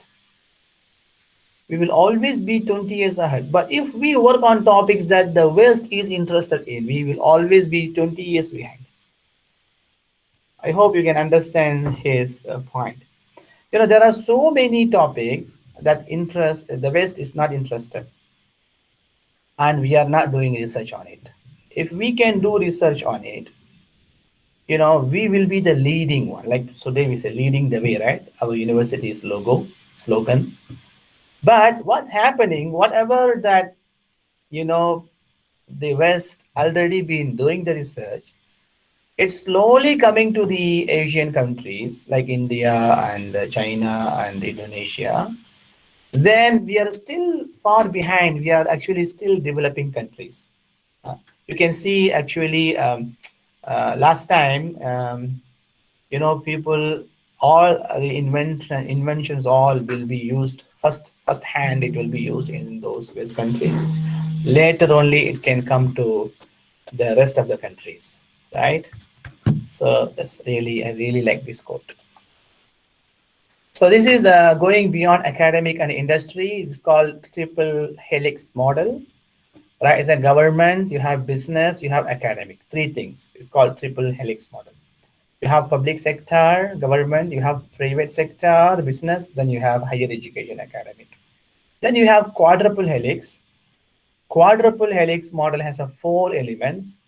Speaker 1: We will always be 20 years ahead. But if we work on topics that the West is interested in, we will always be 20 years behind. I hope you can understand his point. You know, there are so many topics that interest the West is not interested, and we are not doing research on it. If we can do research on it, you know, we will be the leading one. Like today we say leading the way, right? Our university's slogan. But what's happening, whatever that, you know, the West already been doing the research, it's slowly coming to the Asian countries like India and China and Indonesia. Then we are still far behind. We are actually still developing countries. Uh, you can see actually last time, you know, people, all the inventions all will be used first hand. It will be used in those West countries. Later only it can come to the rest of the countries, right? So that's really, I really like this quote. So this is going beyond academic and industry. It's called triple helix model, right? As a government, you have business, you have academic, three things. It's called triple helix model. You have public sector, government, you have private sector, business, then you have higher education, academic. Then you have quadruple helix. Quadruple helix model has a 4 elements.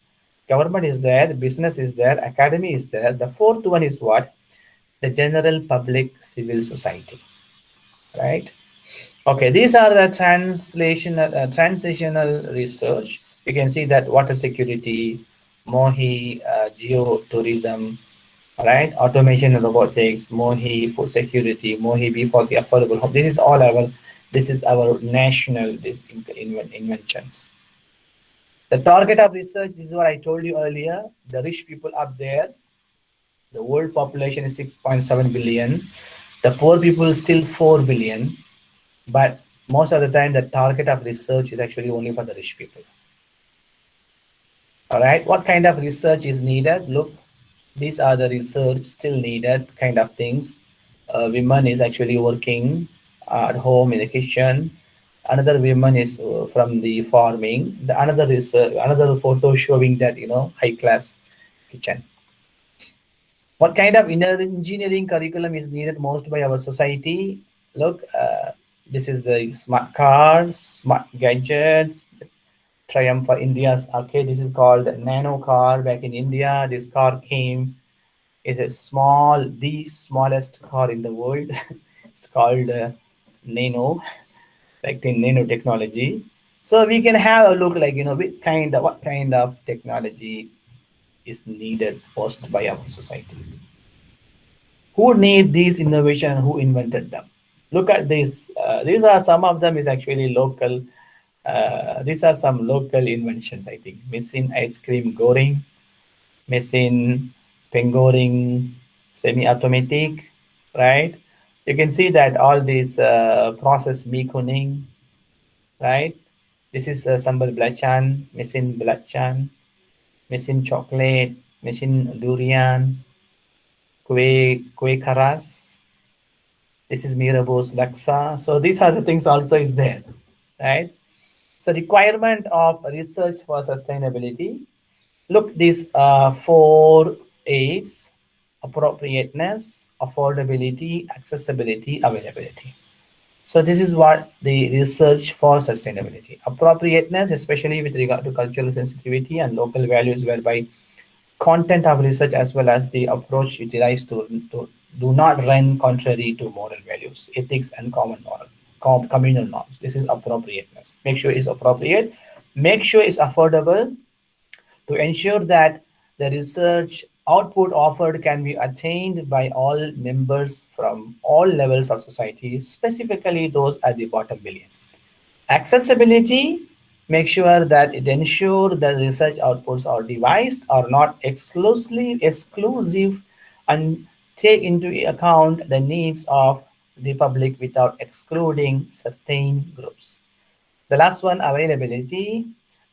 Speaker 1: Government is there, business is there, academy is there. The fourth one is what? The general public civil society, right? Okay, these are the transitional research. You can see that water security, MOHI, geotourism, right? Automation and robotics, MOHI, food security, MOHI B for the affordable home. This is all this is our national inventions. The target of research, this is what I told you earlier, the rich people up there, the world population is 6.7 billion. The poor people still 4 billion. But most of the time, the target of research is actually only for the rich people. All right, what kind of research is needed? Look, these are the research still needed kind of things. Women is actually working at home in the kitchen. Another woman is from the farming. The another is another photo showing that, you know, high class kitchen. What kind of inner engineering curriculum is needed most by our society? Look, this is the smart cars, smart gadgets, triumph for India's. Okay, this is called nano car back in India. This car came, is a the smallest car in the world. It's called nano, like the nanotechnology. So we can have a look like, you know, what kind of technology is needed most by our society. Who need these innovation and who invented them? Look at this. These are some of them is actually local. These are some local inventions, I think. Machine ice cream goreng, machine pengoring, semi-automatic, right? You can see that all these process mee kuning, right? This is sambal belacan, machine belacan, machine chocolate, machine durian, kue karas. This is Mirabeau's laksa. So these are the things also is there, right? So requirement of research for sustainability. Look, these 4 A's: appropriateness, affordability, accessibility, availability. So this is what the research for sustainability. Appropriateness, especially with regard to cultural sensitivity and local values, whereby content of research as well as the approach utilized to do not run contrary to moral values, ethics, and communal norms. This is appropriateness. Make sure it's appropriate. Make sure it's affordable, to ensure that the research output offered can be attained by all members from all levels of society, specifically those at the bottom billion. Accessibility, make sure that it ensures that research outputs or devised are not exclusive and take into account the needs of the public without excluding certain groups. The last one, availability,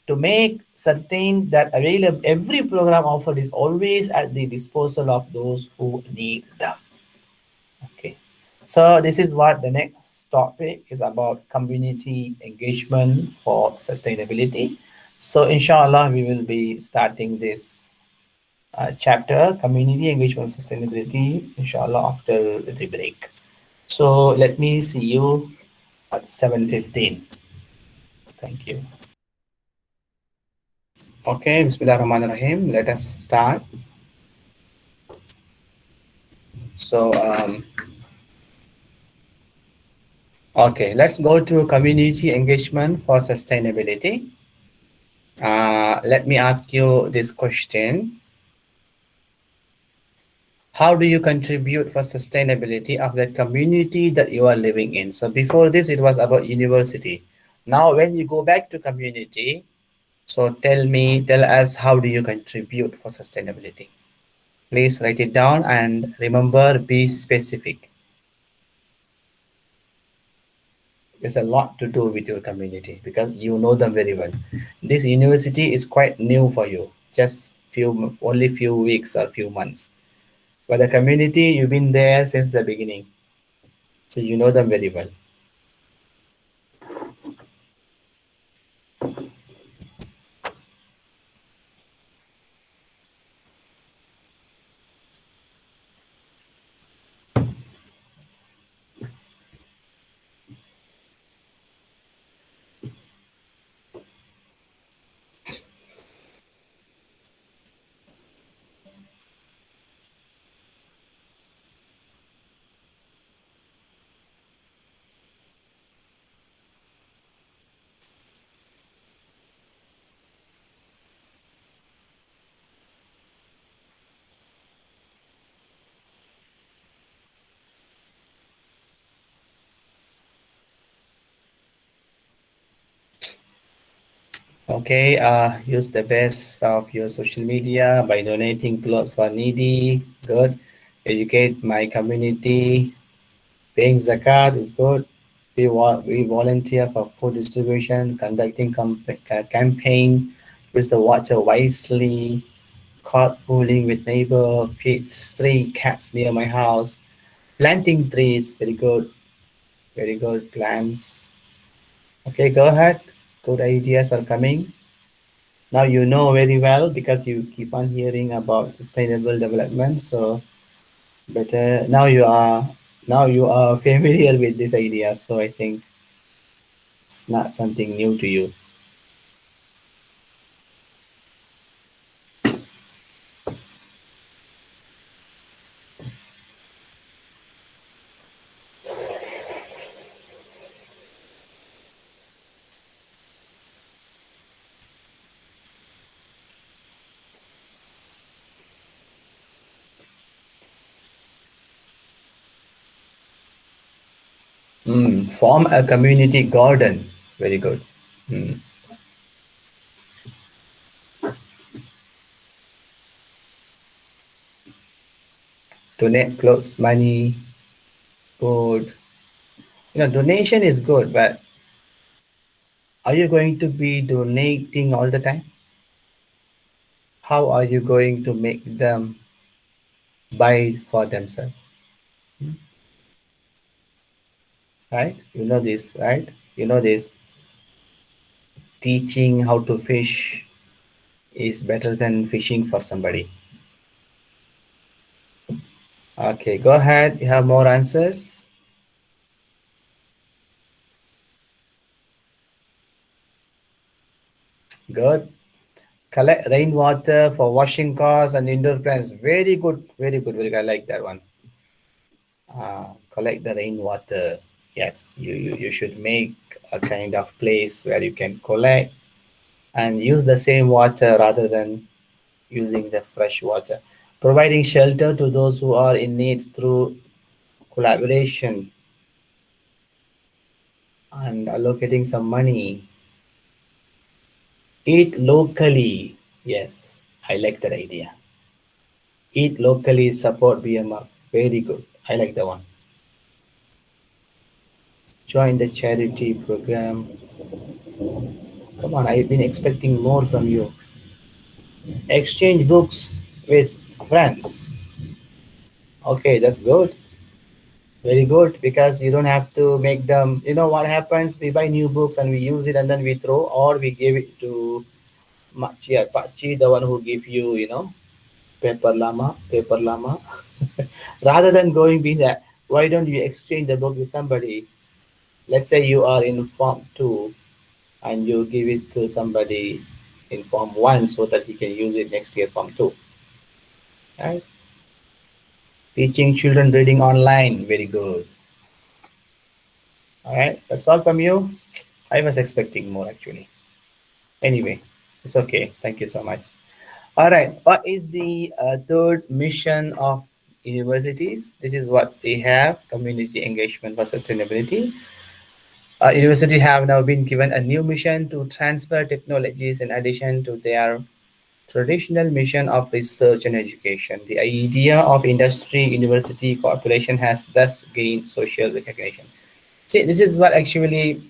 Speaker 1: to make certain that every program offered is always at the disposal of those who need them. Okay, so this is what the next topic is about: community engagement for sustainability. So inshallah, we will be starting this chapter, Community Engagement Sustainability, inshallah, after the break. So let me see you at 7:15. Thank you. Okay, Bismillahirrahmanirrahim. Let us start. So, okay, let's go to community engagement for sustainability. Let me ask you this question. How do you contribute for sustainability of the community that you are living in? So before this, it was about university. Now, when you go back to community, so tell us, how do you contribute for sustainability? Please write it down and remember, be specific. There's a lot to do with your community because you know them very well. This university is quite new for you, just only few weeks or few months. But the community, you've been there since the beginning, so you know them very well. Okay, use the best of your social media by donating clothes for needy. Good. Educate my community. Paying zakat is good. We volunteer for food distribution, conducting campaign, use the water wisely, carpooling with neighbor, feed stray cats near my house, planting trees, very good plans. Okay, go ahead. Good ideas are coming. Now you know very well because you keep on hearing about sustainable development. So better now you are familiar with this idea. So I think it's not something new to you. Form a community garden. Very good. Donate clothes, money, food. Donation is good, but are you going to be donating all the time? How are you going to make them buy for themselves? Right? You know this, right? You know this. Teaching how to fish is better than fishing for somebody. Okay, go ahead. You have more answers? Good. Collect rainwater for washing cars and indoor plants. Very good, very good, very good. I like that one. Collect the rainwater. Yes, you should make a kind of place where you can collect and use the same water rather than using the fresh water. Providing shelter to those who are in need through collaboration and allocating some money. Eat locally. Yes, I like that idea. Eat locally, support BMF. Very good. I like that one. Join the charity program. Come on, I've been expecting more from you. Exchange books with friends. Okay, that's good. Very good, because you don't have to make them. You know what happens? We buy new books and we use it and then we throw, or we give it to Makci or Pakci, the one who give you, paper lama. Rather than going be that, why don't you exchange the book with somebody? Let's say you are in Form 2 and you give it to somebody in Form 1 so that he can use it next year, Form 2. Right? Teaching children reading online, very good. All right, that's all from you. I was expecting more actually. Anyway, it's okay. Thank you so much. All right, what is the third mission of universities? This is what they have: community engagement for sustainability. University have now been given a new mission to transfer technologies in addition to their traditional mission of research and education. The idea of industry university cooperation has thus gained social recognition. See, this is what actually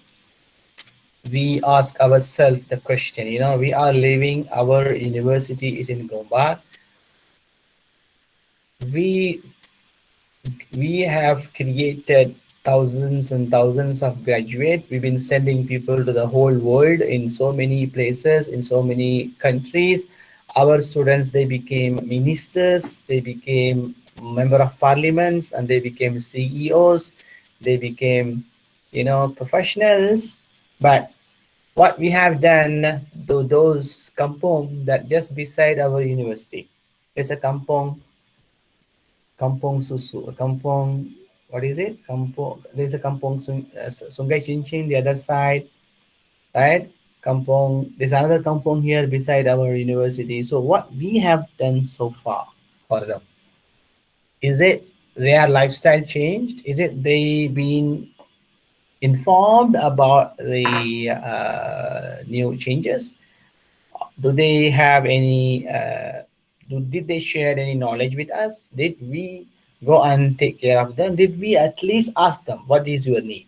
Speaker 1: we ask ourselves the question. You know, we are living, our university is in Gombak. We we have created thousands and thousands of graduates. We've been sending people to the whole world in so many places, in so many countries. Our students, they became ministers, they became member of parliaments, and they became CEOs. They became, you know, professionals. But what we have done to those kampong that just beside our university, there's a kampong susu, a kampong, what is it? Kampong, there's a kampong Sungai Chinchin, the other side, right? Kampong, there's another kampong here beside our university. So what we have done so far for them, is it their lifestyle changed? Is it they been informed about the new changes? Do they have any did they share any knowledge with us? Did we go and take care of them? Did we at least ask them what is your need?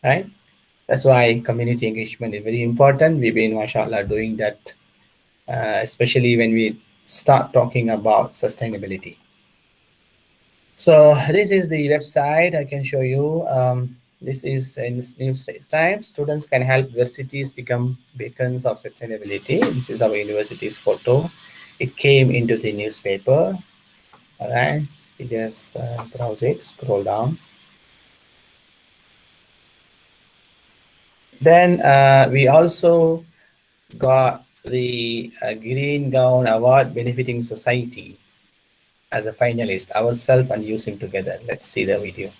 Speaker 1: Right? That's why community engagement is very important. We've been, mashallah, doing that, especially when we start talking about sustainability. So this is the website I can show you. This is in New Times. Students can help their cities become beacons of sustainability. This is our university's photo. It came into the newspaper. All right, you just browse it, scroll down. Then we also got the Green Gown Award benefiting society as a finalist, ourselves and USIM together. Let's see the video.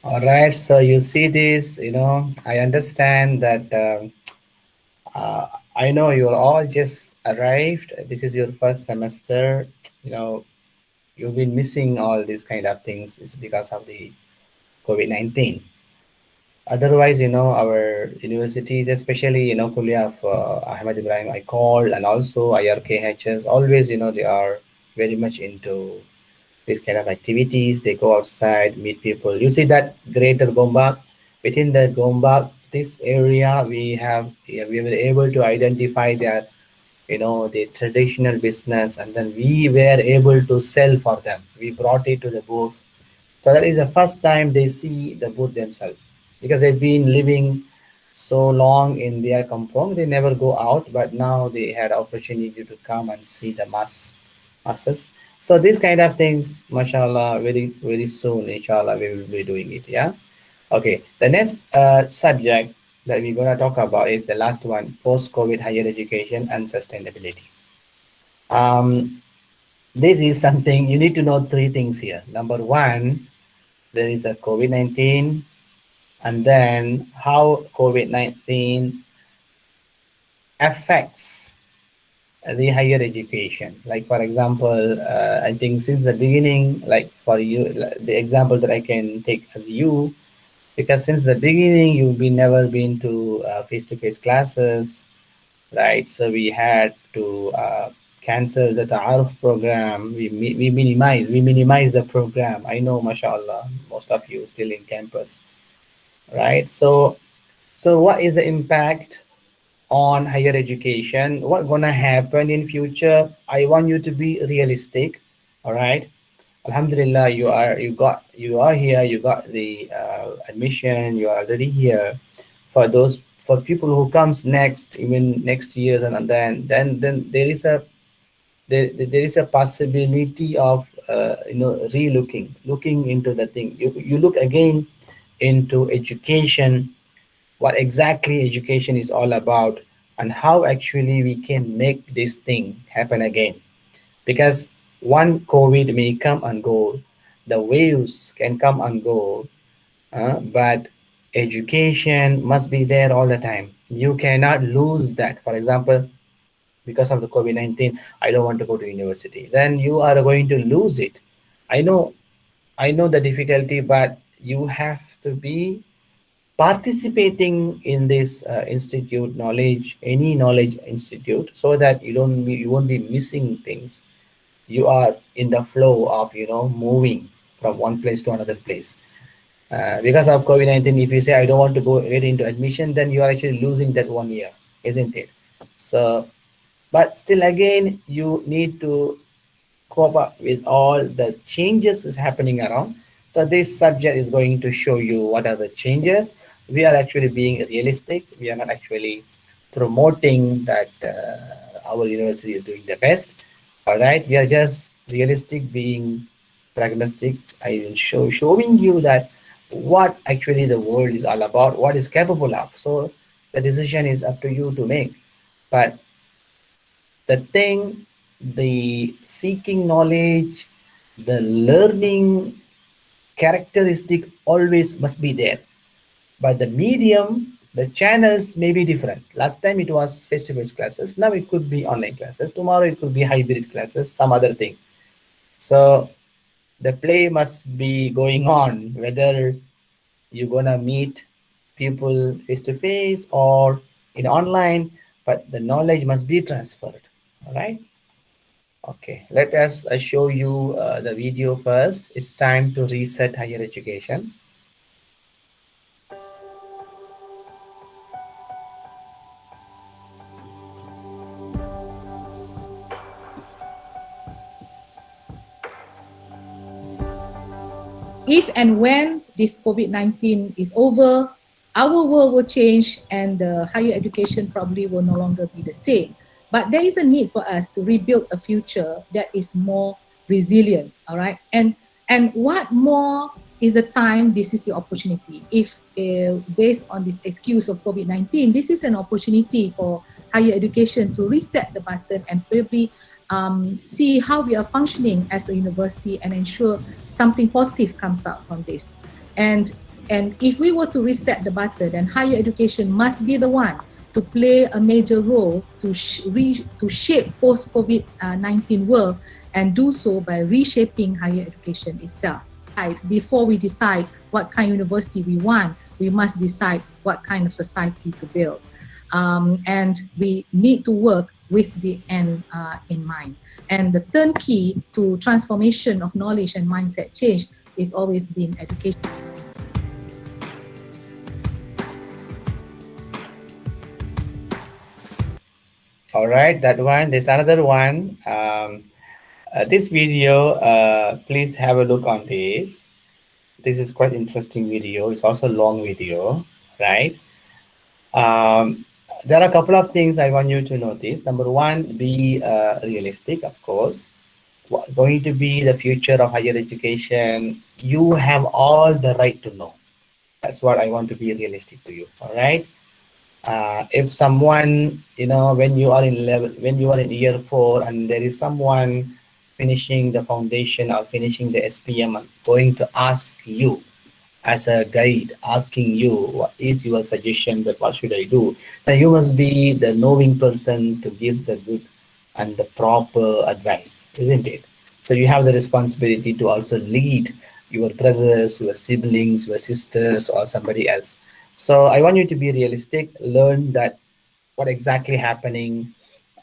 Speaker 1: All right, so you see this, you know, I understand that I know you're all just arrived. This is your first semester. You know, you've been missing all these kind of things is because of the COVID-19. Otherwise, our universities, especially, Kulliyyah of Ahmad Ibrahim, I called, and also IRKHS, always, they are very much into these kind of activities. They go outside, meet people. You see that greater Gombak, within the Gombak, this area, we were able to identify that, the traditional business, and then we were able to sell for them. We brought it to the booth. So that is the first time they see the booth themselves, because they've been living so long in their kampong, they never go out, but now they had opportunity to come and see the masses. So these kind of things, mashallah, very very soon, inshallah, we will be doing it. Yeah. Okay. The next subject that we're gonna talk about is the last one: post-COVID higher education and sustainability. Um, this is something you need to know three things here. Number one, there is a COVID-19, and then how COVID-19 affects the higher education. Like, for example, I think since the beginning, like for you, the example that I can take as you, because since the beginning, you've been never been to face-to-face classes, right? So we had to cancel the Ta'aruf program. We minimize the program. I know, mashallah, most of you still in campus, right? So what is the impact on higher education? What gonna happen in future? I want you to be realistic, all right? Alhamdulillah, you are here. You got the admission. You are already here. For people who comes next, even next years, and then there is a there is a possibility of looking into the thing. You look again into education, what exactly education is all about, and how actually we can make this thing happen again. Because one COVID may come and go, the waves can come and go, but education must be there all the time. You cannot lose that. For example, because of the COVID-19, I don't want to go to university. Then you are going to lose it. I know, I know the difficulty, but you have to be participating in this institute knowledge, any knowledge institute, so that you won't be missing things. You are in the flow of moving from one place to another place. Because of COVID-19, if you say I don't want to go get into admission, then you are actually losing that 1 year, isn't it? So, but still again, you need to cope up with all the changes is happening around. So this subject is going to show you what are the changes. We are actually being realistic. We are not actually promoting that our university is doing the best. All right, we are just realistic, being pragmatic. I will showing you that what actually the world is all about, what is capable of. So the decision is up to you to make. But the thing, the seeking knowledge, the learning characteristic always must be there. But the medium, the channels may be different. Last time it was face-to-face classes. Now it could be online classes. Tomorrow it could be hybrid classes, some other thing. So the play must be going on, whether you're gonna meet people face-to-face or in online, but the knowledge must be transferred. All right. Okay, let us show you the video first. It's time to reset higher education.
Speaker 8: If and when this COVID-19 is over, our world will change and the higher education probably will no longer be the same. But there is a need for us to rebuild a future that is more resilient, all right? And what more is the time, this is the opportunity. If based on this excuse of COVID-19, this is an opportunity for higher education to reset the button and probably see how we are functioning as a university and ensure something positive comes out from this. And if we were to reset the button, then higher education must be the one to play a major role to shape post-COVID-19 world, and do so by reshaping higher education itself. Before we decide what kind of university we want, we must decide what kind of society to build. And we need to work with the end in mind. And the third key to transformation of knowledge and mindset change is always been education.
Speaker 1: All right, that one. There's another one. This video, please have a look on this. This is quite interesting video. It's also a long video, right? There are a couple of things I want you to notice. Number one, be realistic, of course. What's going to be the future of higher education? You have all the right to know. That's what I want to be realistic to you. All right. If someone, when you are in year 4 and there is someone finishing the foundation or finishing the SPM going to ask you as a guide, asking you what is your suggestion, that what should I do, then you must be the knowing person to give the good and the proper advice, isn't it? So you have the responsibility to also lead your brothers, your siblings, your sisters, or somebody else. So I want you to be realistic, learn that what exactly happening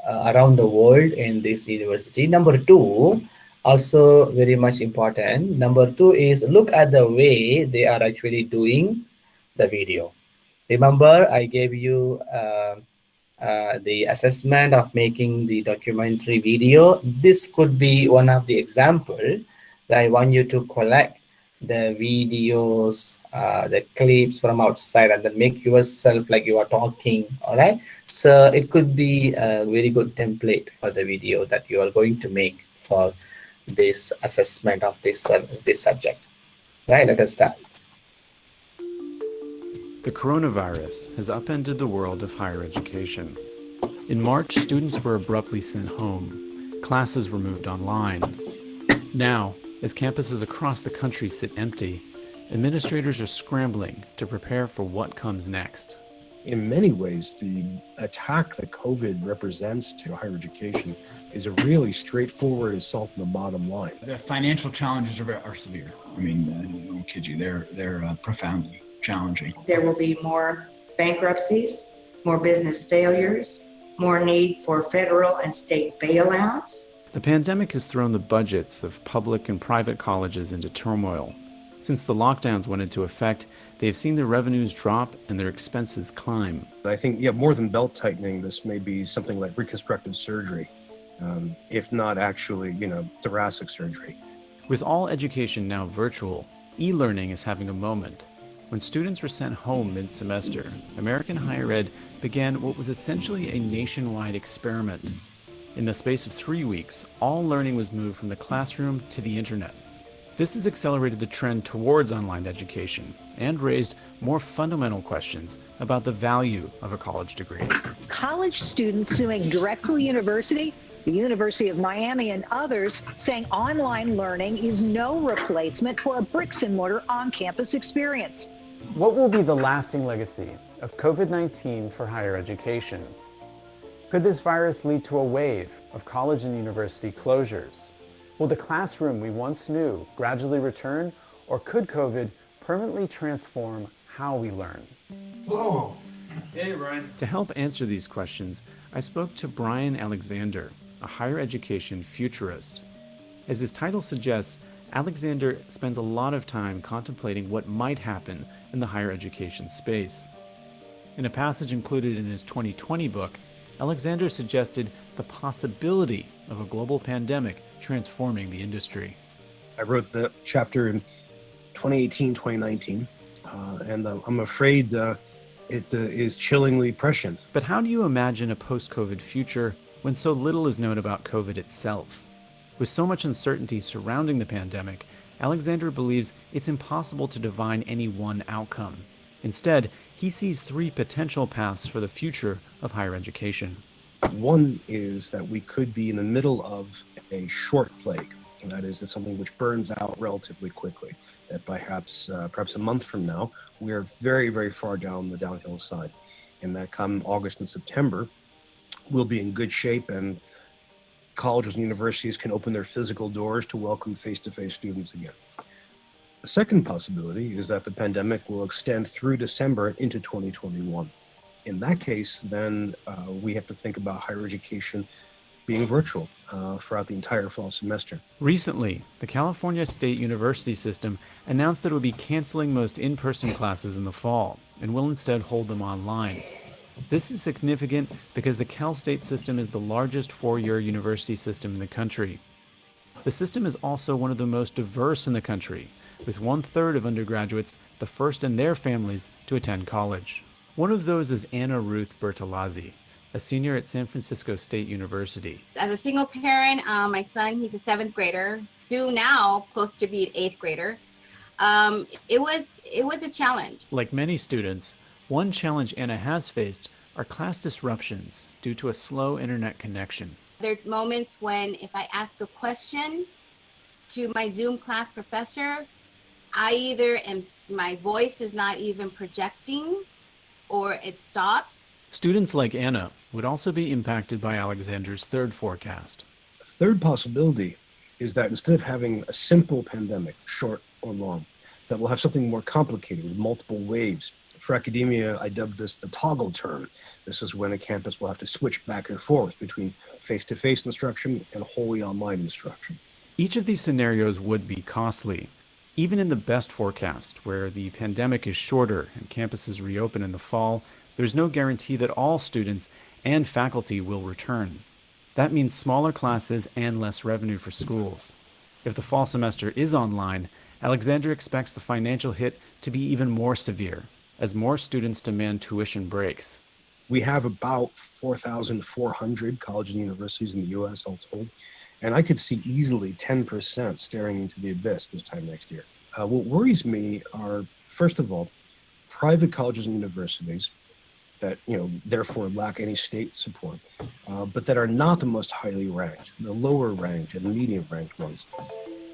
Speaker 1: around the world in this university. Number 2, also very much important. Number 2 is look at the way they are actually doing the video. Remember, I gave you the assessment of making the documentary video. This could be one of the example that I want you to collect the videos, the clips from outside, and then make yourself like you are talking. All right, so it could be a very good template for the video that you are going to make for this assessment of this subject. Right, let us start.
Speaker 9: The coronavirus has upended the world of higher education. In March, students were abruptly sent home. Classes were moved online. Now, as campuses across the country sit empty, administrators are scrambling to prepare for what comes next.
Speaker 10: In many ways, the attack that COVID represents to higher education is a really straightforward assault on the bottom line.
Speaker 11: The financial challenges are severe. I mean, I won't kid you, they're profoundly challenging.
Speaker 12: There will be more bankruptcies, more business failures, more need for federal and state bailouts.
Speaker 9: The pandemic has thrown the budgets of public and private colleges into turmoil. Since the lockdowns went into effect, they have seen their revenues drop and their expenses climb.
Speaker 10: I think, more than belt tightening, this may be something like reconstructive surgery, if not actually, thoracic surgery.
Speaker 9: With all education now virtual, e-learning is having a moment. When students were sent home mid-semester, American higher ed began what was essentially a nationwide experiment. In the space of 3 weeks, all learning was moved from the classroom to the internet. This has accelerated the trend towards online education and raised more fundamental questions about the value of a college degree.
Speaker 13: College students suing Drexel University, the University of Miami, and others saying online learning is no replacement for a bricks and mortar on-campus experience.
Speaker 14: What will be the lasting legacy of COVID-19 for higher education? Could this virus lead to a wave of college and university closures? Will the classroom we once knew gradually return, or could COVID permanently transform how we learn?
Speaker 9: Whoa. Hey, Brian. To help answer these questions, I spoke to Brian Alexander, a higher education futurist. As his title suggests, Alexander spends a lot of time contemplating what might happen in the higher education space. In a passage included in his 2020 book, Alexander suggested the possibility of a global pandemic transforming the industry.
Speaker 10: I wrote the chapter in 2018, 2019, and I'm afraid it is chillingly prescient.
Speaker 9: But how do you imagine a post-COVID future when so little is known about COVID itself? With so much uncertainty surrounding the pandemic, Alexander believes it's impossible to divine any one outcome. Instead, he sees 3 potential paths for the future of higher education.
Speaker 10: One is that we could be in the middle of a short plague, and that is something which burns out relatively quickly. That perhaps a month from now, we are very, very far down the downhill side. and that come August and September, we'll be in good shape and colleges and universities can open their physical doors to welcome face-to-face students again. The second possibility is that the pandemic will extend through December into 2021. In that case, then we have to think about higher education being virtual throughout the entire fall semester.
Speaker 9: Recently, the California State University system announced that it would be canceling most in-person classes in the fall and will instead hold them online. This is significant because the Cal State system is the largest four-year university system in the country. The system is also one of the most diverse in the country, with 1/3 of undergraduates the first in their families to attend college. One of those is Anna Ruth Bertolazzi, a senior at San Francisco State University.
Speaker 15: As a single parent, my son, he's a 7th grader, soon now close to be an 8th grader. It was a challenge.
Speaker 9: Like many students, one challenge Anna has faced are class disruptions due to a slow internet connection.
Speaker 15: There are moments when if I ask a question to my Zoom class professor, my voice is not even projecting or it stops.
Speaker 9: Students like Anna would also be impacted by Alexander's third forecast.
Speaker 10: A third possibility is that instead of having a simple pandemic, short or long, that we'll have something more complicated with multiple waves. For academia, I dubbed this the toggle term. This is when a campus will have to switch back and forth between face-to-face instruction and wholly online instruction.
Speaker 9: Each of these scenarios would be costly. Even in the best forecast, where the pandemic is shorter and campuses reopen in the fall, there's no guarantee that all students and faculty will return. That means smaller classes and less revenue for schools. If the fall semester is online, Alexander expects the financial hit to be even more severe, as more students demand tuition breaks.
Speaker 10: We have about 4,400 colleges and universities in the US all told, and I could see easily 10% staring into the abyss this time next year. What worries me are, first of all, private colleges and universities that, therefore lack any state support, but that are not the most highly ranked, the lower ranked and medium ranked ones.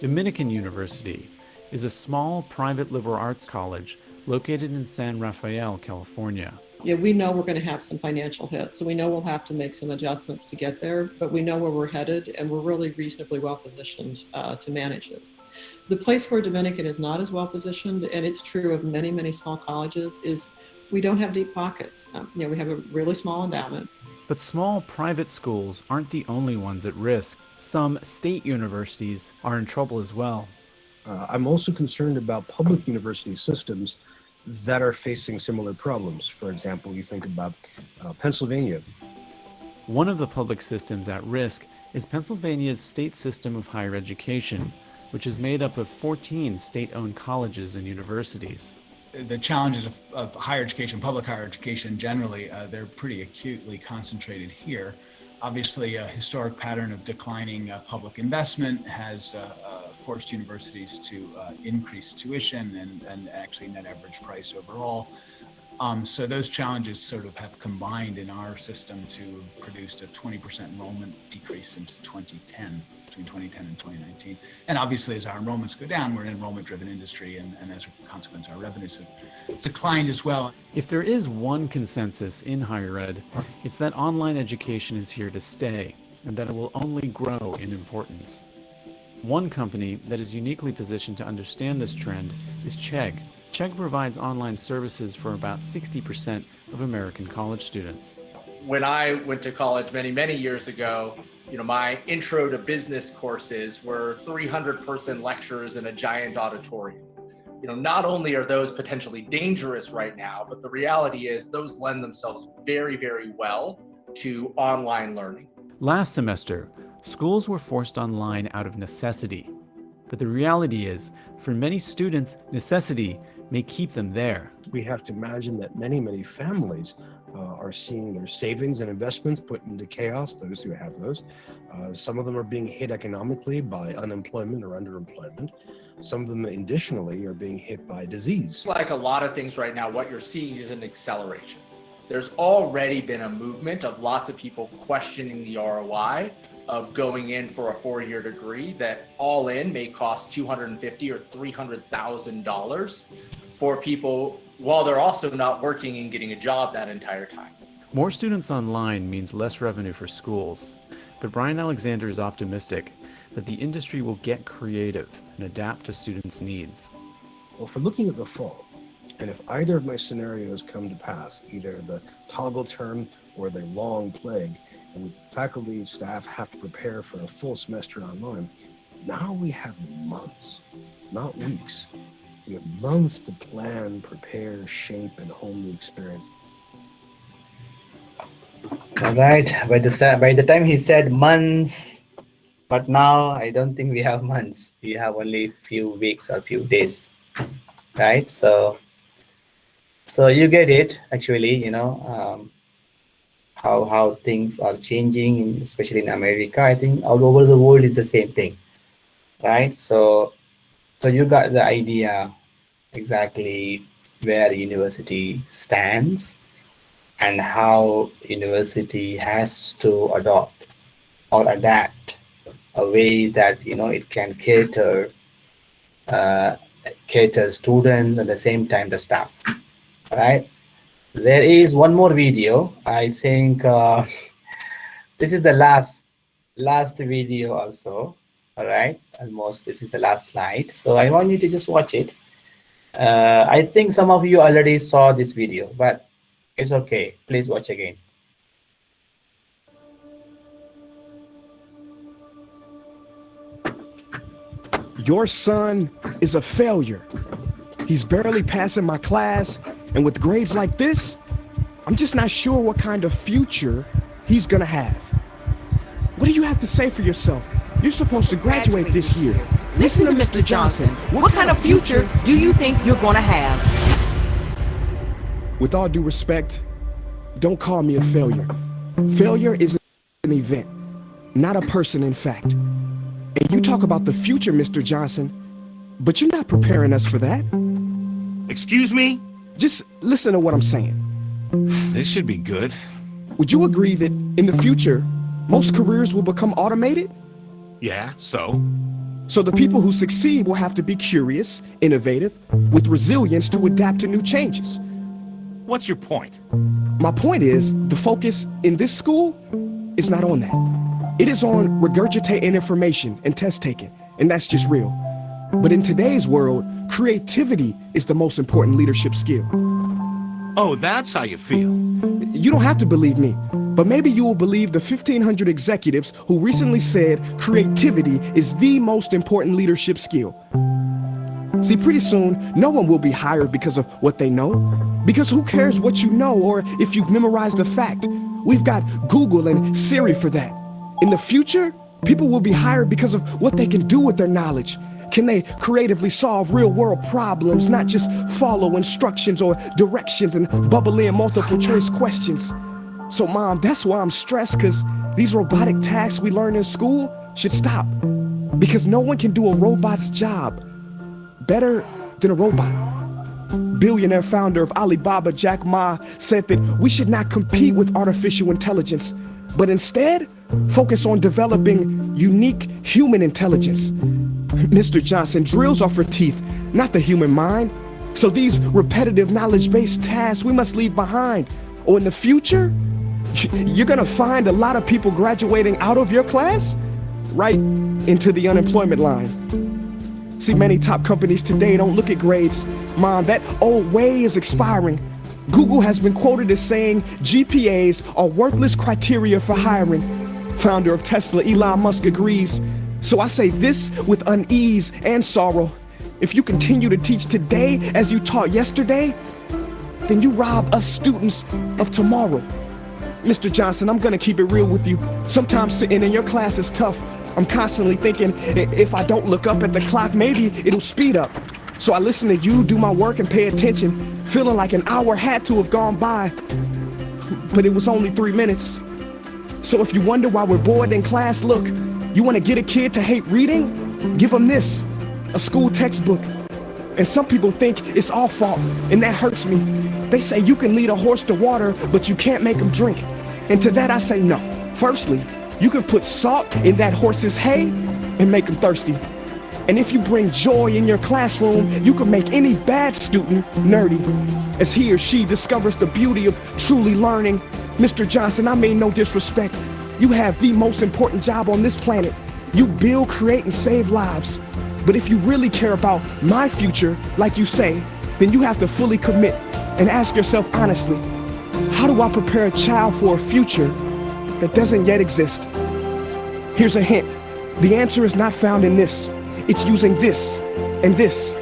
Speaker 9: Dominican University is a small private liberal arts college located in San Rafael, California.
Speaker 2: Yeah, we know we're going to have some financial hits, so we know we'll have to make some adjustments to get there, but we know where we're headed, and we're really reasonably well positioned to manage this. The place where Dominican is not as well positioned, and it's true of many, many small colleges, is we don't have deep pockets. We have a really small endowment.
Speaker 9: But small private schools aren't the only ones at risk. Some state universities are in trouble as well.
Speaker 10: I'm also concerned about public university systems that are facing similar problems. For example, you think about Pennsylvania.
Speaker 9: One of the public systems at risk is Pennsylvania's state system of higher education, which is made up of 14 state-owned colleges and universities.
Speaker 11: The challenges of higher education, public higher education generally, they're pretty acutely concentrated here. Obviously, a historic pattern of declining public investment has forced universities to increase tuition and actually net average price overall. So those challenges sort of have combined in our system to produce a 20% enrollment decrease since 2010, between 2010 and 2019. And obviously, as our enrollments go down, we're an enrollment-driven industry, and as a consequence, our revenues have declined as well.
Speaker 9: If there is one consensus in higher ed, it's that online education is here to stay, and that it will only grow in importance. One company that is uniquely positioned to understand this trend is Chegg. Chegg provides online services for about 60% of American college students.
Speaker 16: When I went to college many years ago, my intro to business courses were 300-person lectures in a giant auditorium. Not only are those potentially dangerous right now, but the reality is those lend themselves very, very well to online learning.
Speaker 9: Last semester, schools were forced online out of necessity. But the reality is, for many students, necessity may keep them there.
Speaker 10: We have to imagine that many families are seeing their savings and investments put into chaos, those who have those. Some of them are being hit economically by unemployment or underemployment. Some of them additionally are being hit by disease.
Speaker 16: Like a lot of things right now, what you're seeing is an acceleration. There's already been a movement of lots of people questioning the ROI of going in for a 4-year degree that all in may cost $250,000 or $300,000 for people while they're also not working and getting a job that entire time.
Speaker 9: More students online means less revenue for schools, but Brian Alexander is optimistic that the industry will get creative and adapt to students' needs.
Speaker 10: Well, for looking at the fall, and if either of my scenarios come to pass, either the toggle term or the long plague, and faculty and staff have to prepare for a full semester online, now we have months, not weeks. We have months to plan, prepare, shape, and hone the experience.
Speaker 1: All right. By the time he said months, but now I don't think we have months. We have only few weeks or few days, right? So you get it, actually. How things are changing, especially in America. I think all over the world is the same thing, right? So you got the idea exactly where university stands and how university has to adopt or adapt a way that it can cater students at the same time the staff, right? There is one more video. I think this is the last video also. All right, almost this is the last slide. So I want you to just watch it. I think some of you already saw this video, but it's okay. Please watch again.
Speaker 17: Your son is a failure. He's barely passing my class, and with grades like this, I'm just not sure what kind of future he's gonna have. What do you have to say for yourself? You're supposed to graduate this year.
Speaker 18: Listen to Mr. Johnson. What kind of future do you think you're gonna have?
Speaker 17: With all due respect, don't call me a failure. Failure is an event, not a person, in fact. And you talk about the future, Mr. Johnson, but you're not preparing us for that.
Speaker 19: Excuse me?
Speaker 17: Just listen to what I'm saying.
Speaker 19: This should be good.
Speaker 17: Would you agree that in the future, most careers will become automated?
Speaker 19: Yeah, so?
Speaker 17: So the people who succeed will have to be curious, innovative, with resilience to adapt to new changes.
Speaker 19: What's your point?
Speaker 17: My point is, the focus in this school is not on that. It is on regurgitating information and test taking, and that's just real. But in today's world, creativity is the most important leadership skill.
Speaker 19: Oh, that's how you feel.
Speaker 17: You don't have to believe me, but maybe you will believe the 1,500 executives who recently said creativity is the most important leadership skill. See, pretty soon, no one will be hired because of what they know. Because who cares what you know or if you've memorized a fact? We've got Google and Siri for that. In the future, people will be hired because of what they can do with their knowledge. Can they creatively solve real-world problems, not just follow instructions or directions and bubble in multiple choice questions? So, Mom, that's why I'm stressed, because these robotic tasks we learn in school should stop. Because no one can do a robot's job better than a robot. Billionaire founder of Alibaba, Jack Ma, said that we should not compete with artificial intelligence, but instead focus on developing unique human intelligence. Mr. Johnson, drills are for teeth, not the human mind. So these repetitive knowledge-based tasks we must leave behind. Or in the future, you're gonna find a lot of people graduating out of your class right into the unemployment line. See, many top companies today don't look at grades. Mom, that old way is expiring. Google has been quoted as saying GPAs are worthless criteria for hiring. Founder of Tesla, Elon Musk, agrees. So I say this with unease and sorrow. If you continue to teach today as you taught yesterday, then you rob us students of tomorrow. Mr. Johnson, I'm gonna keep it real with you. Sometimes sitting in your class is tough. I'm constantly thinking, if I don't look up at the clock, maybe it'll speed up. So I listen to you do my work and pay attention, feeling like an hour had to have gone by. But it was only 3 minutes. So if you wonder why we're bored in class, look, you wanna get a kid to hate reading? Give them this, a school textbook. And some people think it's our fault, and that hurts me. They say you can lead a horse to water, but you can't make him drink. And to that I say no. Firstly, you can put salt in that horse's hay and make him thirsty. And if you bring joy in your classroom, you can make any bad student nerdy as he or she discovers the beauty of truly learning. Mr. Johnson, I mean no disrespect. You have the most important job on this planet. You build, create, and save lives. But if you really care about my future, like you say, then you have to fully commit and ask yourself honestly, how do I prepare a child for a future that doesn't yet exist? Here's a hint. The answer is not found in this. It's using this and this.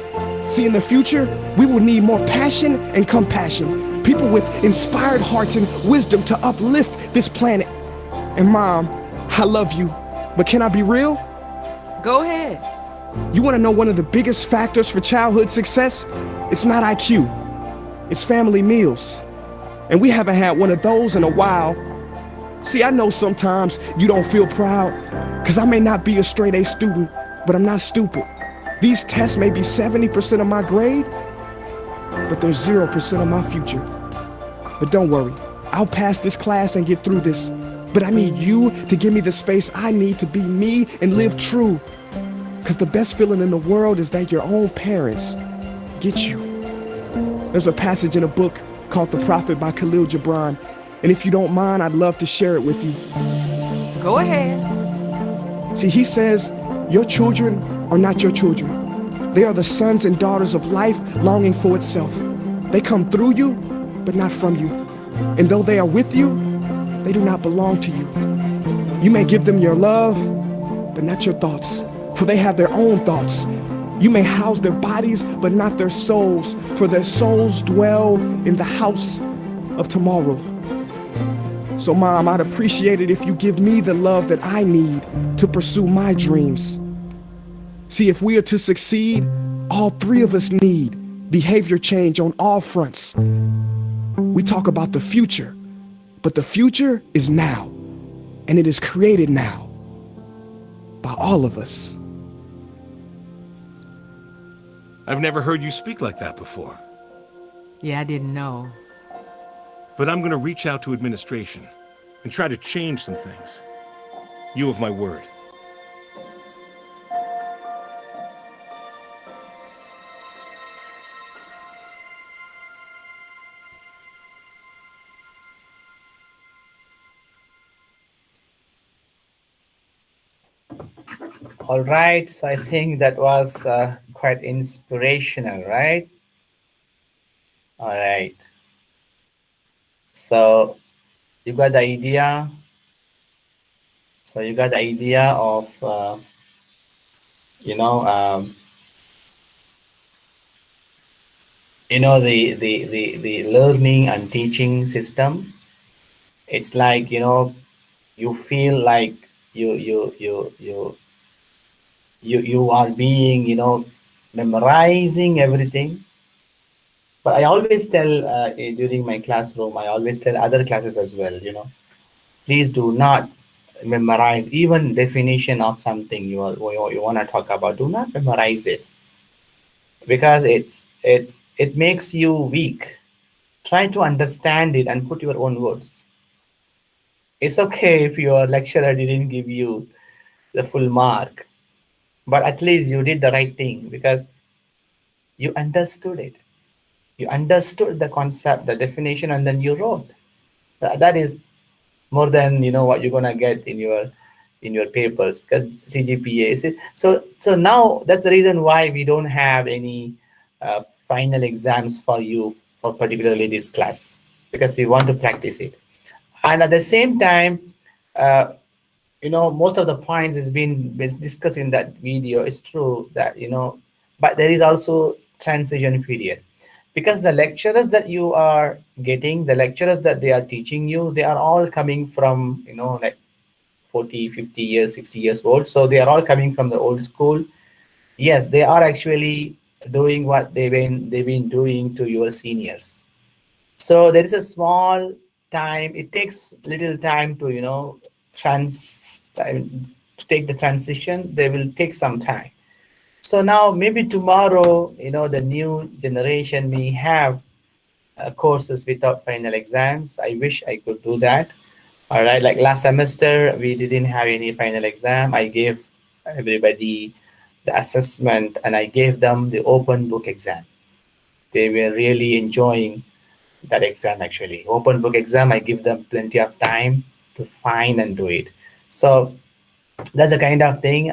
Speaker 17: See, in the future, we will need more passion and compassion. People with inspired hearts and wisdom to uplift this planet. And Mom, I love you, but can I be real?
Speaker 18: Go ahead.
Speaker 17: You want to know one of the biggest factors for childhood success? It's not IQ. It's family meals. And we haven't had one of those in a while. See, I know sometimes you don't feel proud, because I may not be a straight A student, but I'm not stupid. These tests may be 70% of my grade, but they're 0% of my future. But don't worry, I'll pass this class and get through this. But I need you to give me the space I need to be me and live true. Because the best feeling in the world is that your own parents get you. There's a passage in a book called The Prophet by Khalil Gibran. And if you don't mind, I'd love to share it with you.
Speaker 18: Go ahead.
Speaker 17: See, he says, your children are not your children. They are the sons and daughters of life longing for itself. They come through you, but not from you. And though they are with you, they do not belong to you. You may give them your love, but not your thoughts, for they have their own thoughts. You may house their bodies, but not their souls, for their souls dwell in the house of tomorrow. So Mom, I'd appreciate it if you give me the love that I need to pursue my dreams. See, if we are to succeed, all three of us need behavior change on all fronts. We talk about the future, but the future is now, and it is created now by all of us.
Speaker 19: I've never heard you speak like that before.
Speaker 18: Yeah, I didn't know.
Speaker 19: But I'm going to reach out to administration and try to change some things. You have my word.
Speaker 1: All right, so I think that was quite inspirational, right? All right. So you got the idea. So you got the idea of, the learning and teaching system. It's like, you feel like you are being, memorizing everything. But I always tell during my classroom, I always tell other classes as well, please do not memorize even definition of something you want to talk about. Do not memorize it, because it makes you weak. Try to understand it and put your own words. It's okay if your lecturer didn't give you the full mark, but at least you did the right thing because you understood it. You understood the concept, the definition, and then you wrote. That is more than what you're gonna get in your papers, because CGPA is it. So now that's the reason why we don't have any final exams for you for particularly this class, because we want to practice it. And at the same time, most of the points has been discussed in that video. It's true that but there is also transition period, because the lecturers that you are getting, the lecturers that they are teaching you, they are all coming from like 40, 50 years, 60 years old. So they are all coming from the old school. Yes, they are actually doing what they've been doing to your seniors. So there is a small time. It takes little time to to take the transition. They will take some time. So now maybe tomorrow, the new generation may have courses without final exams. I wish I could do that. All right, like last semester, we didn't have any final exam. I gave everybody the assessment, and I gave them the open book exam. They were really enjoying that exam actually. Open book exam, I give them plenty of time to find and do it. So that's the kind of thing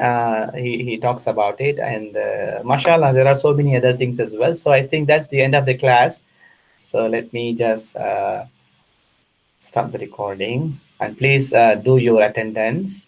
Speaker 1: he talks about it. And mashallah, there are so many other things as well. So I think that's the end of the class. So let me just stop the recording, and please do your attendance.